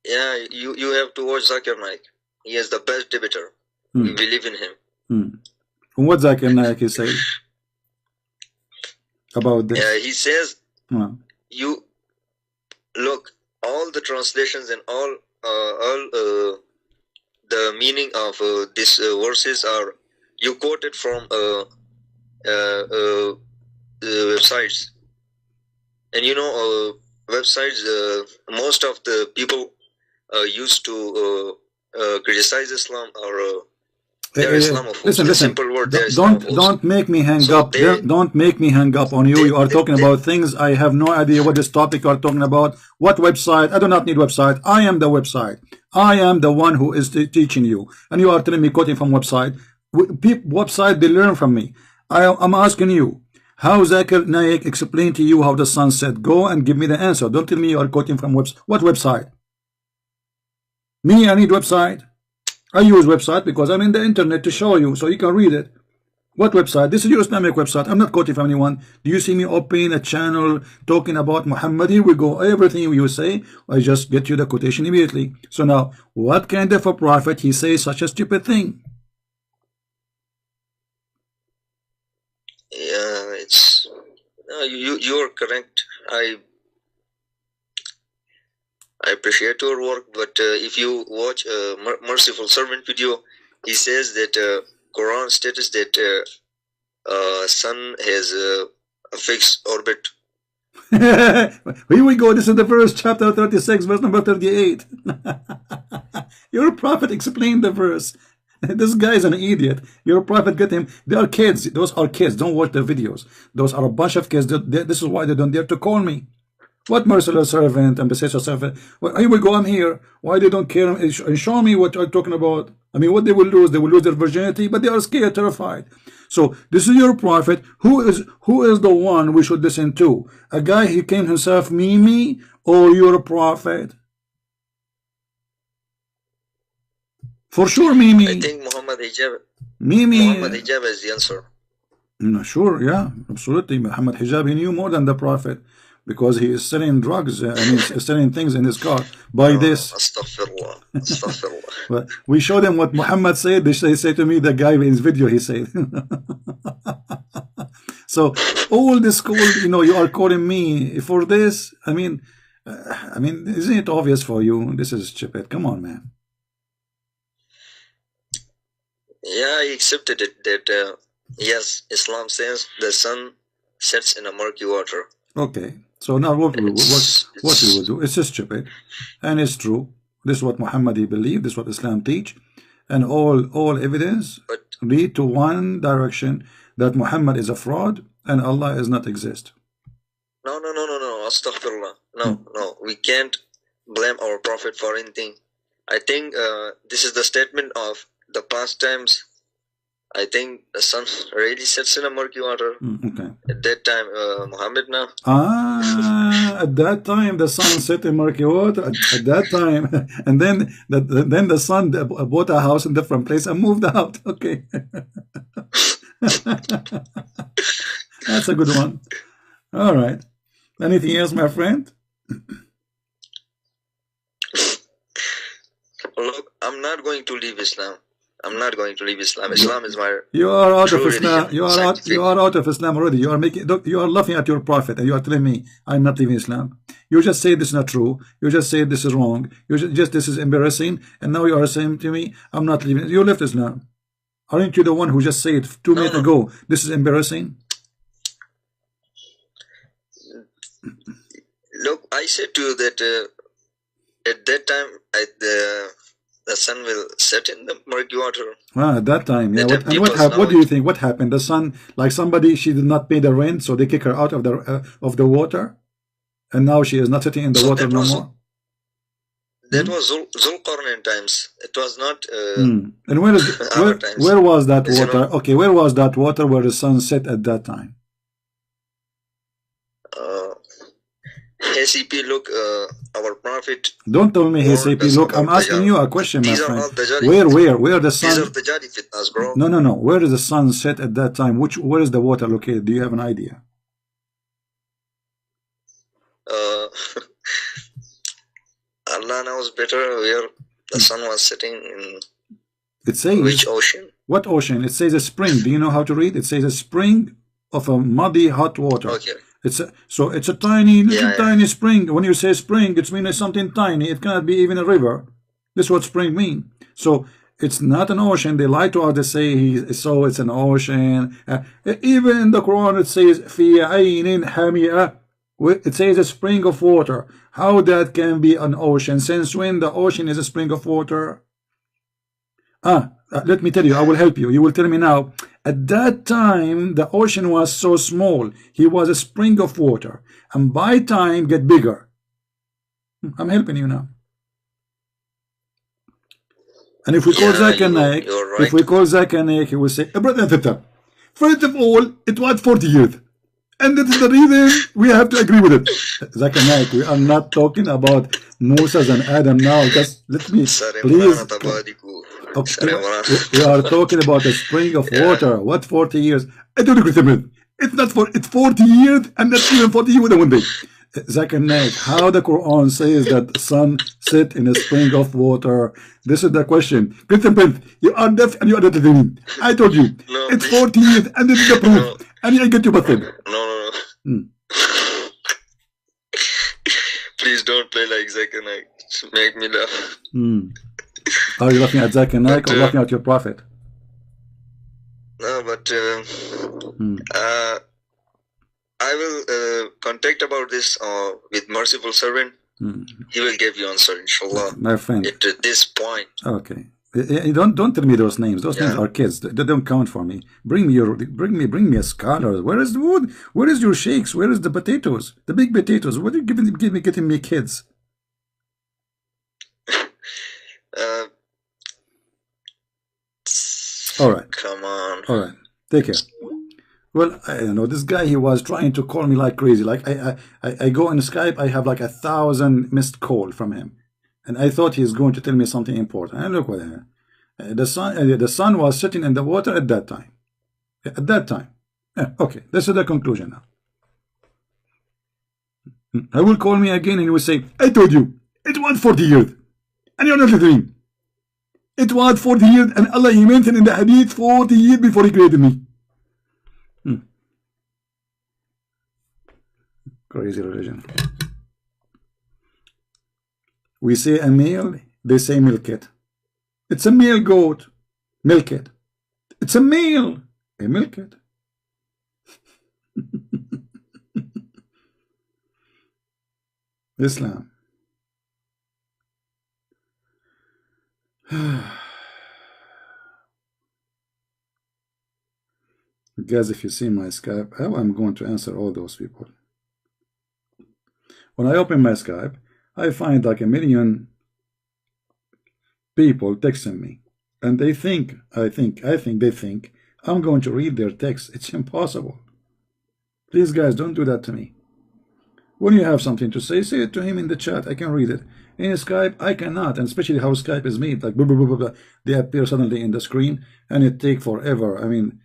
Yeah, you have to watch Zakir Naik. He is the best debater. We believe in him.
What Zakir Naik he say about this?
Yeah, he says, you look, all the translations and all the meaning of these verses are you quoted from websites, and you know websites. Most of the people used to criticize Islam or they're Islamophobes.
Listen.
Simple word.
Don't make me hang up. Don't make me hang up on you. You are talking about things I have no idea what this topic you are talking about. What website? I do not need website. I am the website. I am the one who is teaching you, and you are telling me quoting from website. Website they learn from me. I'm asking you. How Zakir Naik explained to you how the sun set? Go and give me the answer. Don't tell me you are quoting from what website? Me, I need website. I use website because I'm in the internet to show you so you can read it. What website? This is your Islamic website. I'm not quoting from anyone. Do you see me open a channel talking about Muhammad? Here we go. Everything you say, I just get you the quotation immediately. So now, what kind of a prophet he says such a stupid thing?
Yeah, it's you're correct. I appreciate your work, but if you watch a Merciful Servant video, he says that Quran states that sun has a fixed orbit.
Here we go. This is the verse, chapter 36, verse number 38. Your prophet explained the verse. This guy is an idiot. Your prophet got him. They are kids. Those are kids. Don't watch the videos. Those are a bunch of kids. This is why they don't dare to call me. What merciless servant and beseech servant? Well, here we go. I'm here. Why they don't care and show me what I'm talking about? I mean, what they will lose? They will lose their virginity, but they are scared, terrified. So this is your prophet. Who is the one we should listen to? A guy who came himself, Mimi, or your prophet? For sure, Mimi.
I think Muhammad Hijab.
Mimi.
Muhammad Hijab is the answer.
No, sure, yeah, absolutely. Muhammad Hijab, he knew more than the prophet because he is selling drugs and he's selling things in his car. Buy this.
Astaghfirullah. Astaghfirullah.
Well, we showed them what Muhammad said. They say to me, the guy in his video, he said. So all this call, you are calling me for this. I mean, isn't it obvious for you? This is stupid. Come on, man.
Yeah, I accepted it that yes, Islam says the sun sets in a murky water.
Okay, so now what we will do? It's stupid, and it's true. This is what Muhammad believed. This is what Islam teach, and all evidence lead to one direction, that Muhammad is a fraud and Allah does not exist.
No. Astaghfirullah. No. We can't blame our prophet for anything. I think this is the statement of the past times. I think the sun really sets in a murky water.
Okay.
At that time, Muhammad now.
at that time the sun set in murky water at that time, and then the son bought a house in a different place and moved out. Okay. That's a good one. All right. Anything else, my friend?
Look, I'm not going to leave Islam. I'm not going to leave Islam. Islam is my.
You are out of Islam. You are out of Islam already. You are making. You are laughing at your prophet, and you are telling me I'm not leaving Islam. You just say this is not true. You just say this is wrong. You just this is embarrassing, and now you are saying to me I'm not leaving. You left Islam. Aren't you the one who just said 2 minutes ago this is embarrassing?
Look, I said to you that at that time the sun will set in the murky water.
At that time, yeah. What do you think? What happened? The sun, like somebody, she did not pay the rent, so they kick her out of the water, and now she is not sitting in the water no more.
That was Zulqarnain times. It was not.
And where was that water? Okay, where was that water where the sun set at that time?
HCP, look, our prophet.
Don't tell me HCP. Look, I'm asking you a question, my friend. Where the sun?
These are the Jadi fitnas, bro.
No. Where is the sun set at that time? Where is the water located? Do you have an idea?
Allah knows better where the sun was setting in.
It says
which ocean?
What ocean? It says a spring. Do you know how to read? It says a spring of a muddy hot water.
Okay.
It's a tiny tiny spring. When you say spring, it means something tiny. It cannot be even a river. This is what spring mean. So it's not an ocean. They lie to us. They say so it's an ocean. Even in the Quran it says fi aynin hamia. It says a spring of water. How that can be an ocean? Since when the ocean is a spring of water? Let me tell you. I will help you. You will tell me now. At that time, the ocean was so small. He was a spring of water. And by time, get bigger. I'm helping you now. And if we call Zakir Naik, if we call Zakir Naik, he will say, brother, first of all, it was 40 years. And that is the reason we have to agree with it. Zakir Naik, we are not talking about Moses and Adam now. Just let me, please. Okay. We are talking about a spring of water. What 40 years? I don't agree with him. It's not it's 40 years and not even 40 years with one day. Zakir Naik, how the Quran says that the sun set in a spring of water? This is the question. Christian Prince, you are deaf and you are not listening. I told you. No, it's 40 years and this is the proof. No. And I get you busted.
No. Please don't play like Zakir Naik. Make me laugh.
Are you laughing at Zakir Naik or laughing at your prophet?
No, but I will contact about this with Merciful Servant. He will give you answer, inshallah.
My friend.
At this point.
Okay. Don't tell me those names. Those names are kids. They don't count for me. Bring me a scholar. Where is the wood? Where is your sheikhs? Where is the potatoes? The big potatoes. What are you getting me kids? All right.
Come on.
All right. Take care. Well, I don't know. This guy, he was trying to call me like crazy. Like I go on Skype, I have like 1,000 missed call from him, and I thought he's going to tell me something important. And look what the sun was sitting in the water at that time. At that time. Okay. This is the conclusion now. I will call me again, and he will say, "I told you it was 40 years, and you're not listening. It was 40 years, and Allah, he mentioned in the hadith 40 years before he created me." Crazy religion. We say a male, they say milk it. It's a male goat, milk it. It's a male, a milk it. Islam. Guys, if you see my Skype, how I'm going to answer all those people. When I open my Skype, I find like 1 million people texting me, and they think, I think they think I'm going to read their text. It's impossible. Please, guys, don't do that to me. When you have something to say it to him in the chat. I can read it. In Skype, I cannot, and especially how Skype is made, like blah, blah, blah, blah, they appear suddenly in the screen, and it take forever. I mean,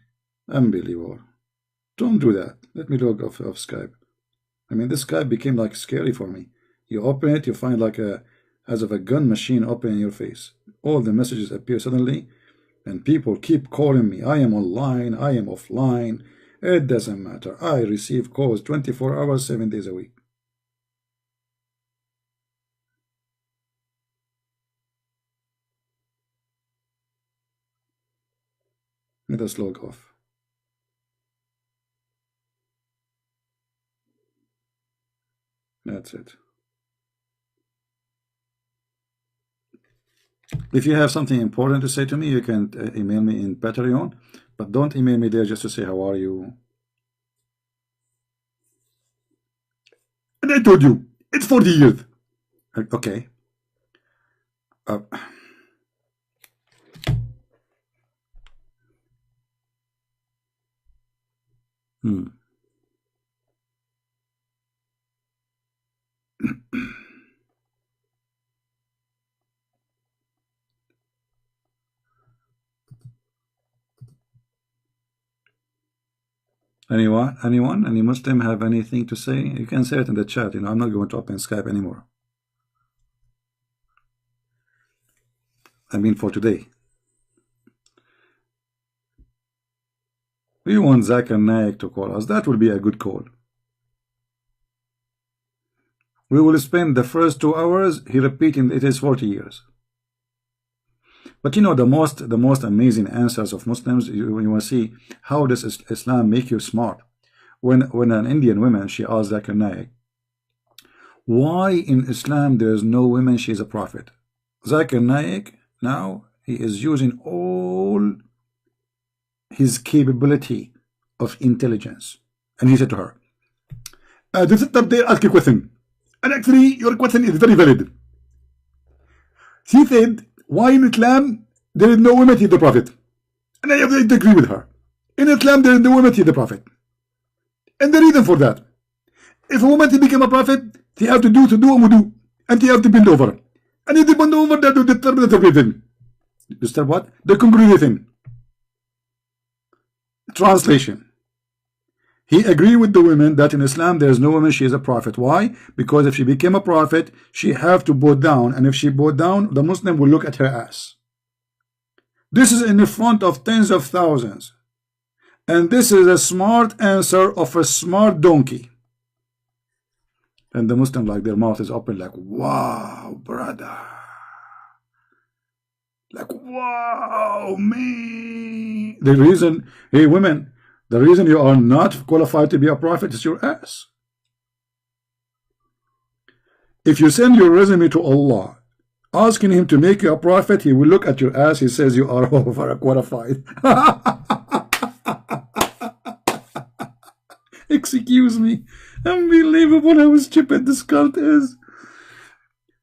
unbelievable. Don't do that. Let me log off of Skype. I mean, this Skype became like scary for me. You open it, you find like as of a gun machine open in your face. All the messages appear suddenly, and people keep calling me. I am online, I am offline. It doesn't matter. I receive calls 24 hours, 7 days a week. Let us log off. That's it. If you have something important to say to me, you can email me in Patreon, but don't email me there just to say how are you. And I told you, it's 40 years. Okay. Anyone? Any Muslim have anything to say? You can say it in the chat. You know, I'm not going to open Skype anymore. I mean, for today. We want Zakir Naik to call us. That will be a good call. We will spend the first 2 hours he repeating it is 40 years. But you know, the most amazing answers of Muslims, you want to see how does Islam make you smart. When an Indian woman, she asked Zakir Naik, why in Islam there is no women, she is a prophet. Zakir Naik, now he is using all his capability of intelligence, and he said to her, this is the ask a question, and actually your question is very valid. She said, why in Islam there is no woman to the prophet? And I agree with her. In Islam there is no woman to the prophet, and the reason for that, if a woman to become a prophet, she have to do wudu, and she have to bend over, and if they bend over, that will disturb the breathing. Disturb what? The congregation. Translation. He agreed with the women that in Islam there is no woman, she is a prophet. Why? Because if she became a prophet, she have to bow down, and if she bow down, the Muslim will look at her ass. This is in the front of tens of thousands, and this is a smart answer of a smart donkey. And the Muslim, like, their mouth is open, like, wow, brother, like, wow, me. The reason, hey women, the reason you are not qualified to be a prophet is your ass. If you send your resume to Allah, asking him to make you a prophet, he will look at your ass, he says you are overqualified. Excuse me. Unbelievable how stupid this cult is.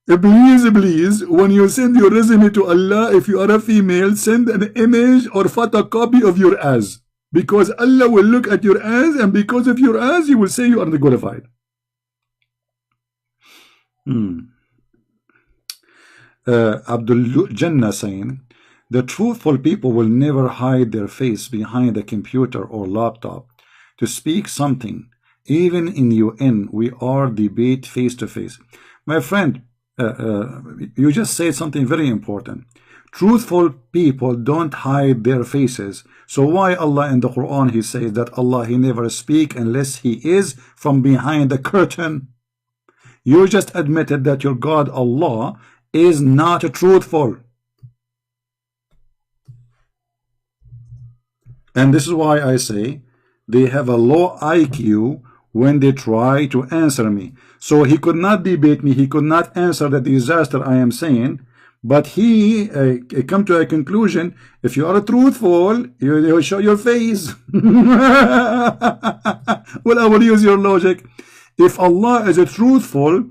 Please, when you send your resume to Allah, if you are a female, send an image or photocopy of your ass. Because Allah will look at your ass, and because of your ass, He will say you are qualified. Abdul Jannah saying, the truthful people will never hide their face behind a computer or laptop to speak something. Even in UN, we are debate face to face. My friend, you just said something very important. Truthful people don't hide their faces. So why Allah in the Quran, He says that Allah, He never speak unless He is from behind the curtain? You just admitted that your God Allah is not truthful. And this is why I say they have a low IQ when they try to answer me. So he could not debate me, he could not answer the disaster I am saying, but he come to a conclusion. If you are truthful, you will show your face. Well, I will use your logic. If Allah is a truthful,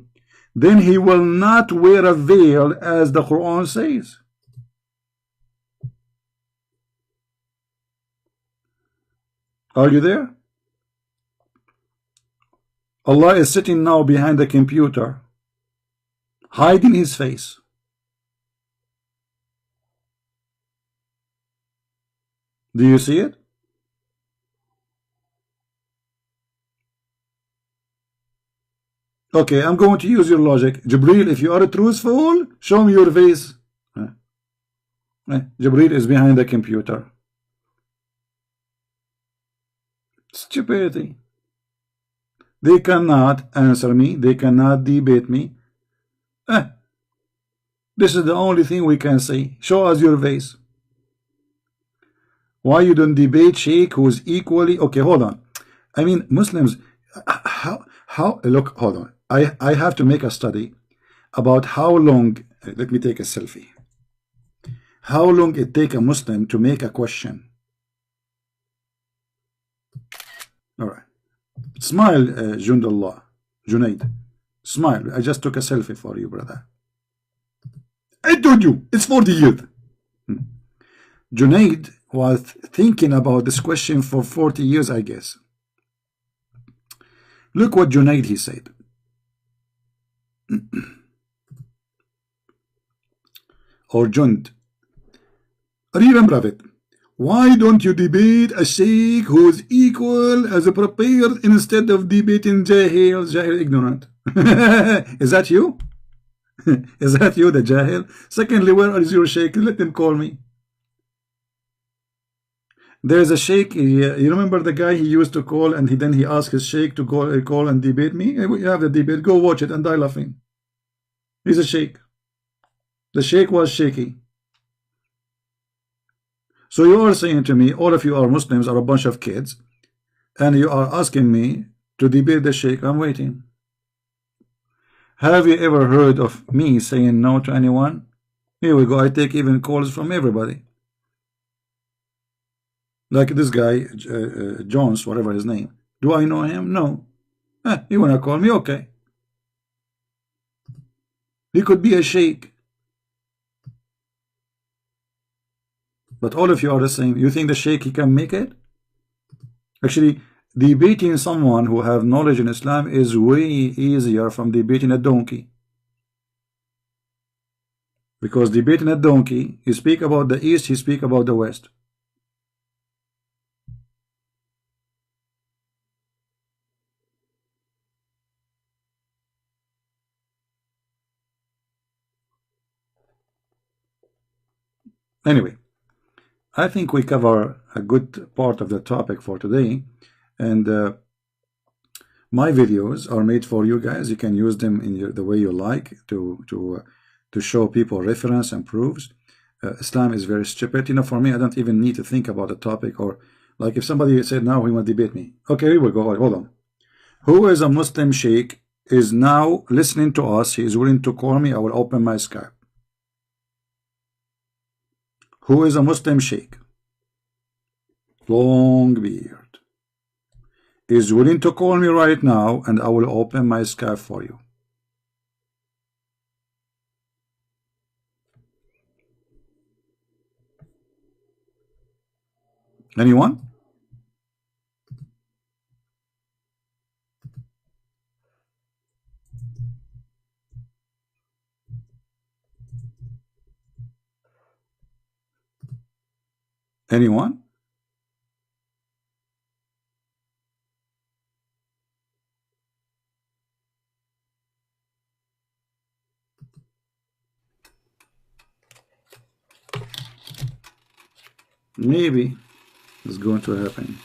then He will not wear a veil as the Quran says. Are you there? Allah is sitting now behind the computer, hiding his face. Do you see it? Okay, I'm going to use your logic. Jibril, if you are truthful, show me your face. Jibril is behind the computer. Stupidity. They cannot answer me. They cannot debate me. This is the only thing we can say. Show us your face. Why you don't debate Sheikh who's equally... Okay, hold on. I mean, Muslims, how look, hold on. I have to make a study about how long... Let me take a selfie. How long it take a Muslim to make a question. All right. Smile, Jundullah. Junaid. Smile. I just took a selfie for you, brother. I told you, it's for the youth. Junaid was thinking about this question for 40 years, I guess. Look what Junaid, he said. Or Jund. Remember of it. Why don't you debate a sheikh who is equal as a prepared instead of debating Jahil ignorant? Is that you? Is that you, the Jahil? Secondly, where is your sheikh? Let him call me. There's a sheikh. You remember the guy he used to call, and then he asked his sheikh to call and debate me? We have the debate. Go watch it and die laughing. He's a sheikh. The sheikh was shaky. So you are saying to me, all of you are Muslims, are a bunch of kids, and you are asking me to debate the sheikh. I'm waiting. Have you ever heard of me saying no to anyone? Here we go. I take even calls from everybody. Like this guy, Jones, whatever his name. Do I know him? No. You want to call me? Okay. He could be a sheikh. But all of you are the same. You think the sheikh, he can make it? Actually, debating someone who have knowledge in Islam is way easier from debating a donkey. Because debating a donkey, you speak about the East, he speak about the West. Anyway, I think we cover a good part of the topic for today, and my videos are made for you guys. You can use them in the way you like to show people reference and proofs. Islam is very stupid. You know, for me, I don't even need to think about the topic. Or like if somebody said, now he want to debate me. Okay, here we go. Hold on. Who is a Muslim sheikh is now listening to us? He is willing to call me. I will open my Skype. Who is a Muslim sheikh? Long beard. Is willing to call me right now, and I will open my Skype for you. Anyone? Anyone? Maybe it's going to happen.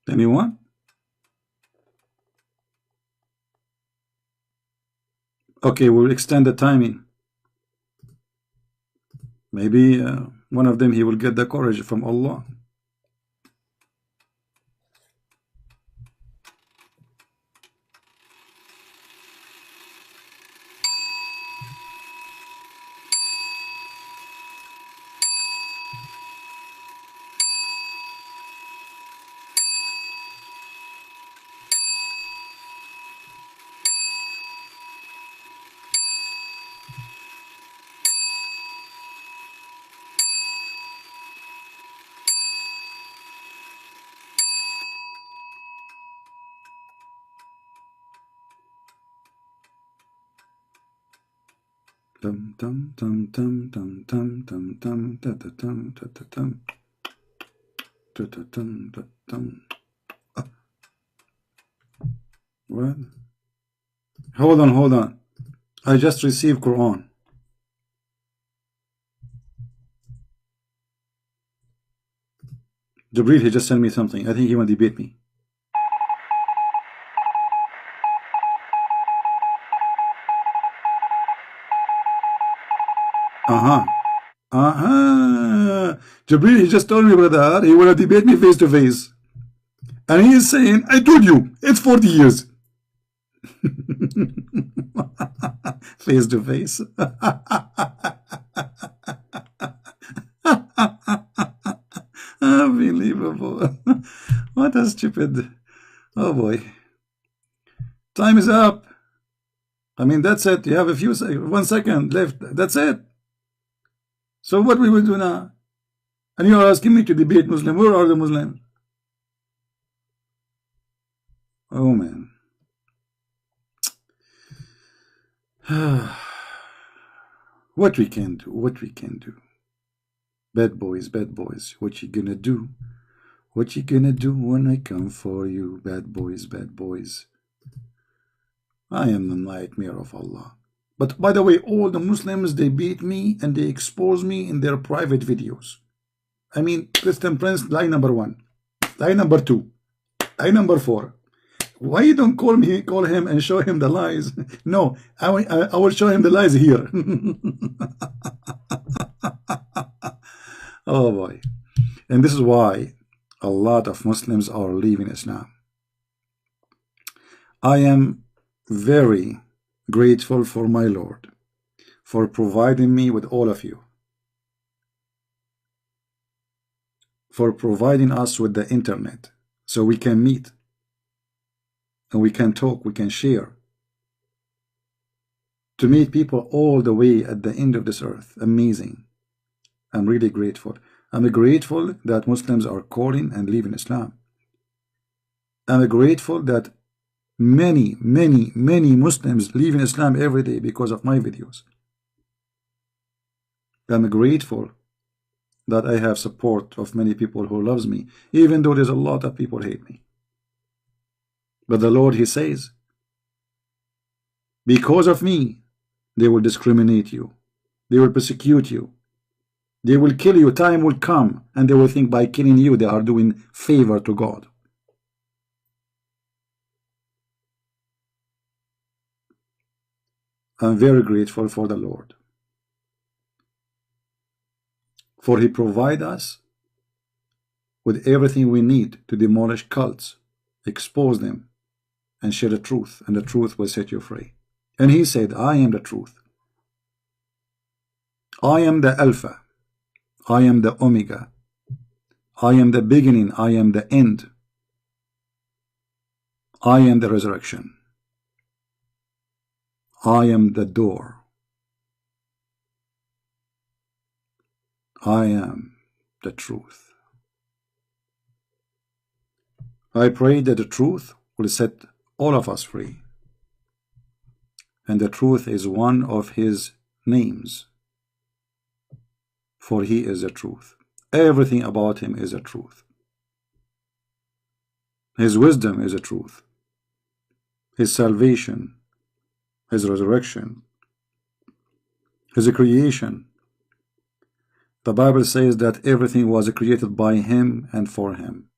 Anyone? Okay, we'll extend the timing. Maybe one of them, he will get the courage from Allah. Tum tum tum tum tum tum tum tum ta ta tum ta ta tum ta ta tum ta tum. What? Hold on. I just received Quran. Jibril, he just sent me something. I think he want to debate me. Jibril, he just told me, brother, he want to debate me face to face. And he is saying, I told you, it's 40 years. Face to face. Unbelievable. What a stupid. Oh boy. Time is up. I mean, that's it. You have a few 1 second left. That's it. So what we will do now? And you are asking me to debate Muslim. Where are the Muslims? Oh man. What we can do. Bad boys, what you gonna do? What you gonna do when I come for you? Bad boys. I am the nightmare of Allah. But by the way, all the Muslims, they beat me and they expose me in their private videos. I mean, Christian Prince, lie number 1, lie number 2, lie number 4. Why you don't call him and show him the lies? No, I will show him the lies here. Oh boy. And this is why a lot of Muslims are leaving Islam. I am very grateful for my Lord for providing me with all of you, for providing us with the internet so we can meet and we can talk, we can share, to meet people all the way at the end of this earth. Amazing. I'm really grateful. I'm grateful that Muslims are calling and leaving Islam. I'm grateful that many Muslims leaving Islam every day because of my videos. I'm grateful that I have support of many people who loves me, even though there's a lot of people hate me. But the Lord, he says, because of me, they will discriminate you, they will persecute you, they will kill you. Time will come and they will think by killing you they are doing favor to God. I'm very grateful for the Lord, for he provides us with everything we need to demolish cults, expose them, and share the truth, and the truth will set you free. And he said, I am the truth. I am the Alpha. I am the Omega. I am the beginning. I am the end. I am the resurrection. I am the door. I am the truth. I pray that the truth will set all of us free. And the truth is one of his names. For he is the truth. Everything about him is a truth. His wisdom is a truth. His salvation, his resurrection, his creation. The Bible says that everything was created by him and for him.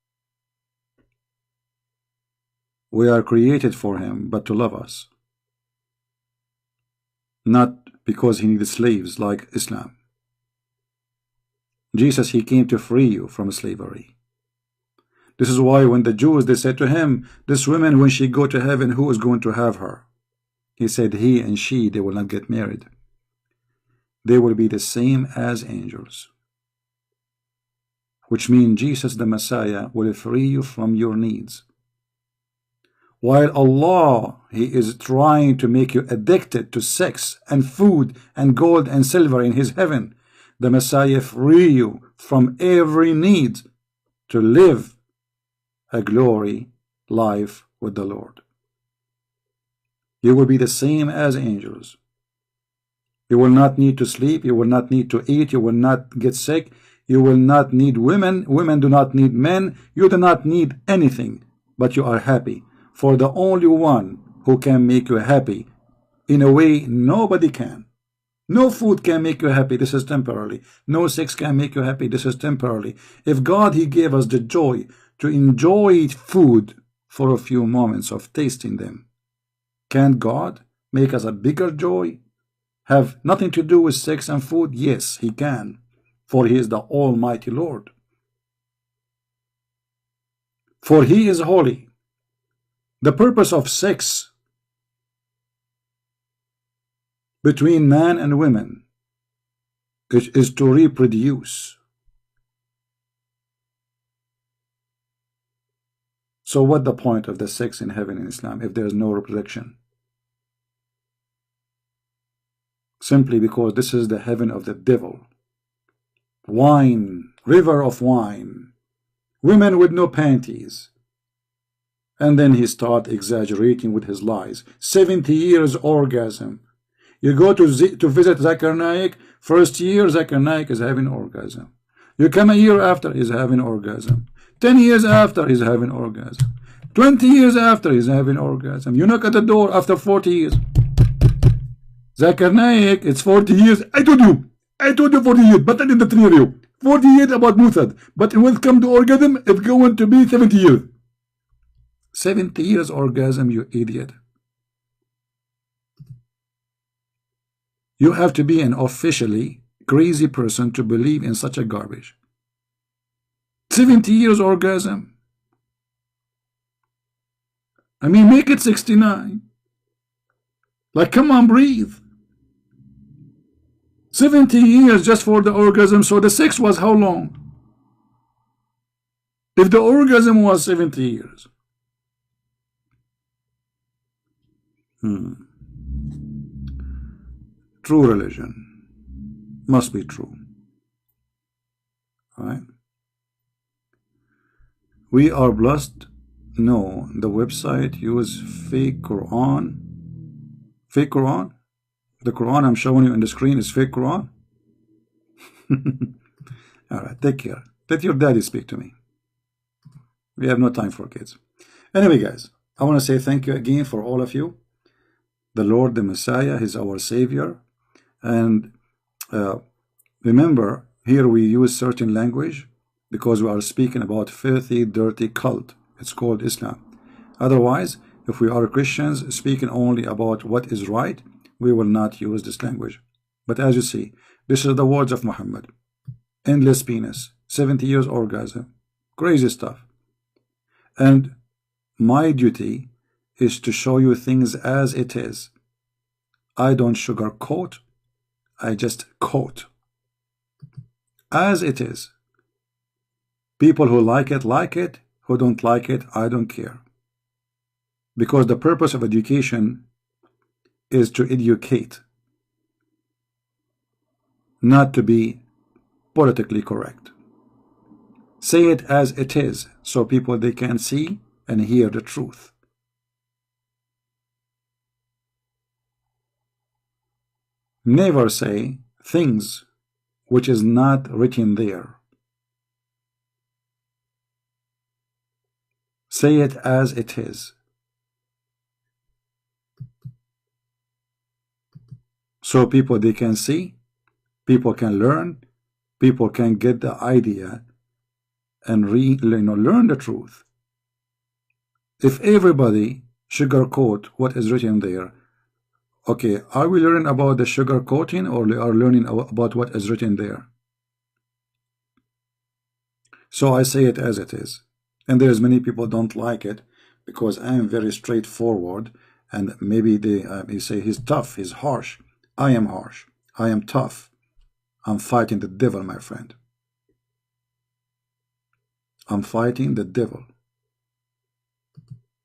We are created for him, but to love us. Not because he needed slaves like Islam. Jesus, he came to free you from slavery. This is why when the Jews, they said to him, this woman, when she go to heaven, who is going to have her? He said, he and she, they will not get married. They will be the same as angels. Which means Jesus the Messiah will free you from your needs. While Allah, he is trying to make you addicted to sex and food and gold and silver in his heaven, the Messiah free you from every need to live a glory life with the Lord. You will be the same as angels. You will not need to sleep. You will not need to eat. You will not get sick. You will not need women. Women do not need men. You do not need anything, but you are happy. For the only one who can make you happy in a way nobody can. No food can make you happy. This is temporarily. No sex can make you happy. This is temporarily. If God, he gave us the joy to enjoy food for a few moments of tasting them, can God make us a bigger joy? Have nothing to do with sex and food? Yes, he can, for he is the Almighty Lord. For he is holy. The purpose of sex between man and women is to reproduce. So what the point of the sex in heaven in Islam if there is no reproduction? Simply because this is the heaven of the devil. Wine, river of wine, women with no panties. And then he start exaggerating with his lies. 70 years orgasm. You go to visit Zakir Naik, first year Zakir Naik is having orgasm. You come a year after, he's having orgasm. 10 years after, he's having orgasm. 20 years after, he's having orgasm. You knock at the door after 40 years. Zakir Naik, it's 40 years. I told you 40 years, but I didn't tell you. 40 years about Muthad. But when it comes to orgasm, it's going to be 70 years. 70 years orgasm, you idiot. You have to be an officially crazy person to believe in such a garbage. 70 years orgasm. I mean, make it 69. Like, come on, breathe. 70 years just for the orgasm. So the sex was how long? If the orgasm was 70 years. True religion must be true. All right. We are blessed. No, the website use fake Quran. Fake Quran? The Quran I'm showing you on the screen is fake Quran? Alright, take care. Let your daddy speak to me. We have no time for kids. Anyway, guys, I want to say thank you again for all of you. The Lord, the Messiah, is our Savior. And remember, here we use certain language because we are speaking about filthy, dirty cult. It's called Islam. Otherwise, if we are Christians speaking only about what is right, we will not use this language. But as you see, this is the words of Muhammad. Endless penis, 70 years orgasm, crazy stuff. And my duty is to show you things as it is. I don't sugarcoat, I just quote. As it is. People who like it, who don't like it, I don't care. Because the purpose of education is to educate, not to be politically correct. Say it as it is, so people they can see and hear the truth. Never say things which is not written there. Say it as it is. So people they can see, people can learn, people can get the idea and learn the truth. If everybody sugarcoat what is written there, okay, are we learning about the sugarcoating or are learning about what is written there? So I say it as it is. And there's many people don't like it because I am very straightforward, and maybe they say he's tough, he's harsh. I am harsh. I am tough. I'm fighting the devil, my friend. I'm fighting the devil.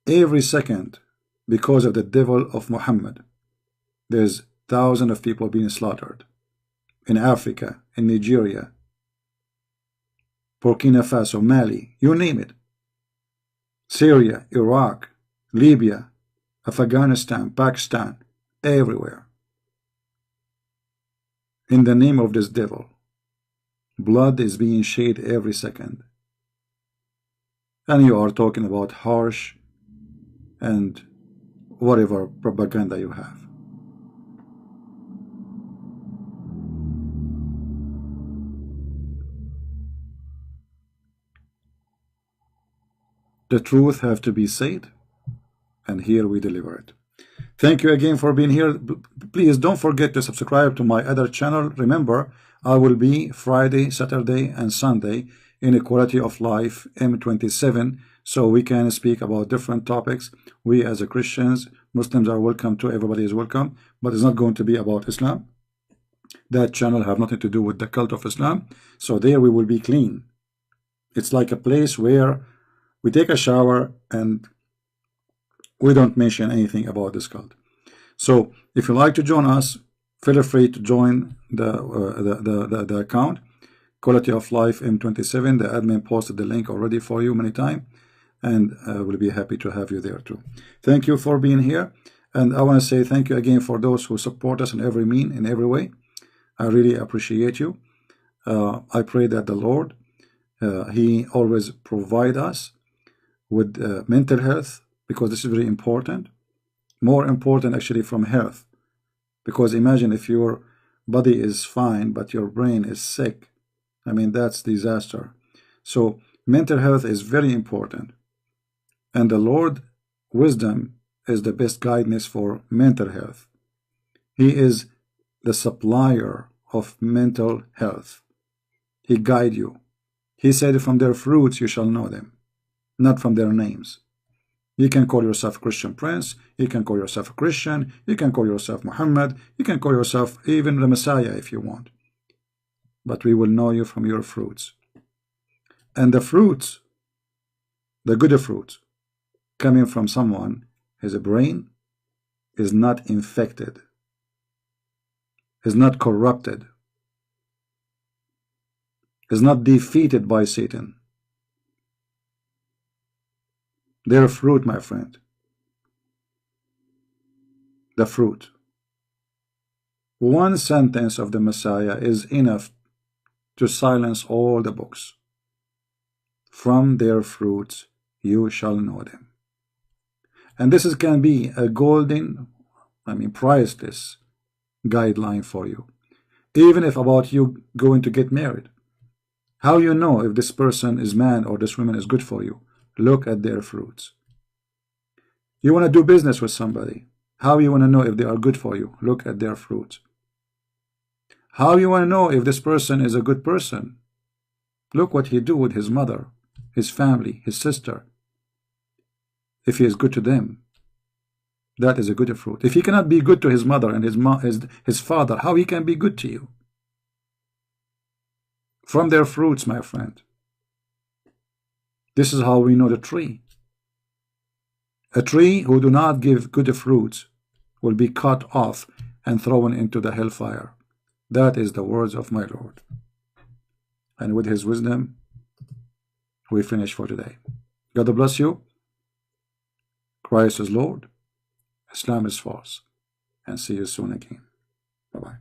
Every second, because of the devil of Muhammad, there's thousands of people being slaughtered. In Africa, in Nigeria, Burkina Faso, Mali, you name it. Syria, Iraq, Libya, Afghanistan, Pakistan, everywhere. In the name of this devil, blood is being shed every second. And you are talking about harsh and whatever propaganda you have. The truth have to be said, and here we deliver it. Thank you again for being here. Please don't forget to subscribe to my other channel. Remember, I will be Friday, Saturday, and Sunday in Equality of Life M27, so we can speak about different topics. We as a Christians, Muslims are welcome to, everybody is welcome, but it's not going to be about Islam. That channel have nothing to do with the cult of Islam, so there we will be clean. It's like a place where we take a shower and we don't mention anything about this cult. So if you like to join us, feel free to join the account, Quality of Life M27. The admin posted the link already for you many times, and we'll be happy to have you there too. Thank you for being here, and I want to say thank you again for those who support us in every mean, in every way. I really appreciate you. I pray that the Lord, He always provide us with mental health, because this is very important, more important actually from health. Because imagine if your body is fine but your brain is sick, I mean, that's disaster. So mental health is very important, and the Lord wisdom is the best guidance for mental health. He is the supplier of mental health. He guide you. He said, from their fruits you shall know them, not from their names. You can call yourself a Christian Prince, you can call yourself a Christian, you can call yourself Muhammad, you can call yourself even the Messiah if you want. But we will know you from your fruits. And the fruits, the good fruits, coming from someone, his brain is not infected, is not corrupted, is not defeated by Satan. Their fruit, my friend, the fruit. One sentence of the Messiah is enough to silence all the books. From their fruits you shall know them. And this can be a golden, priceless guideline for you. Even if about you going to get married. How you know if this person is man or this woman is good for you? Look at their fruits. You want to do business with somebody. How you want to know if they are good for you? Look at their fruits. How you want to know if this person is a good person? Look what he do with his mother, his family, his sister. If he is good to them, that is a good fruit. If he cannot be good to his mother and his father, how he can be good to you? From their fruits, my friend. This is how we know the tree. A tree who do not give good fruits will be cut off and thrown into the hellfire. That is the words of my Lord. And with his wisdom, we finish for today. God bless you. Christ is Lord. Islam is false. And see you soon again. Bye-bye.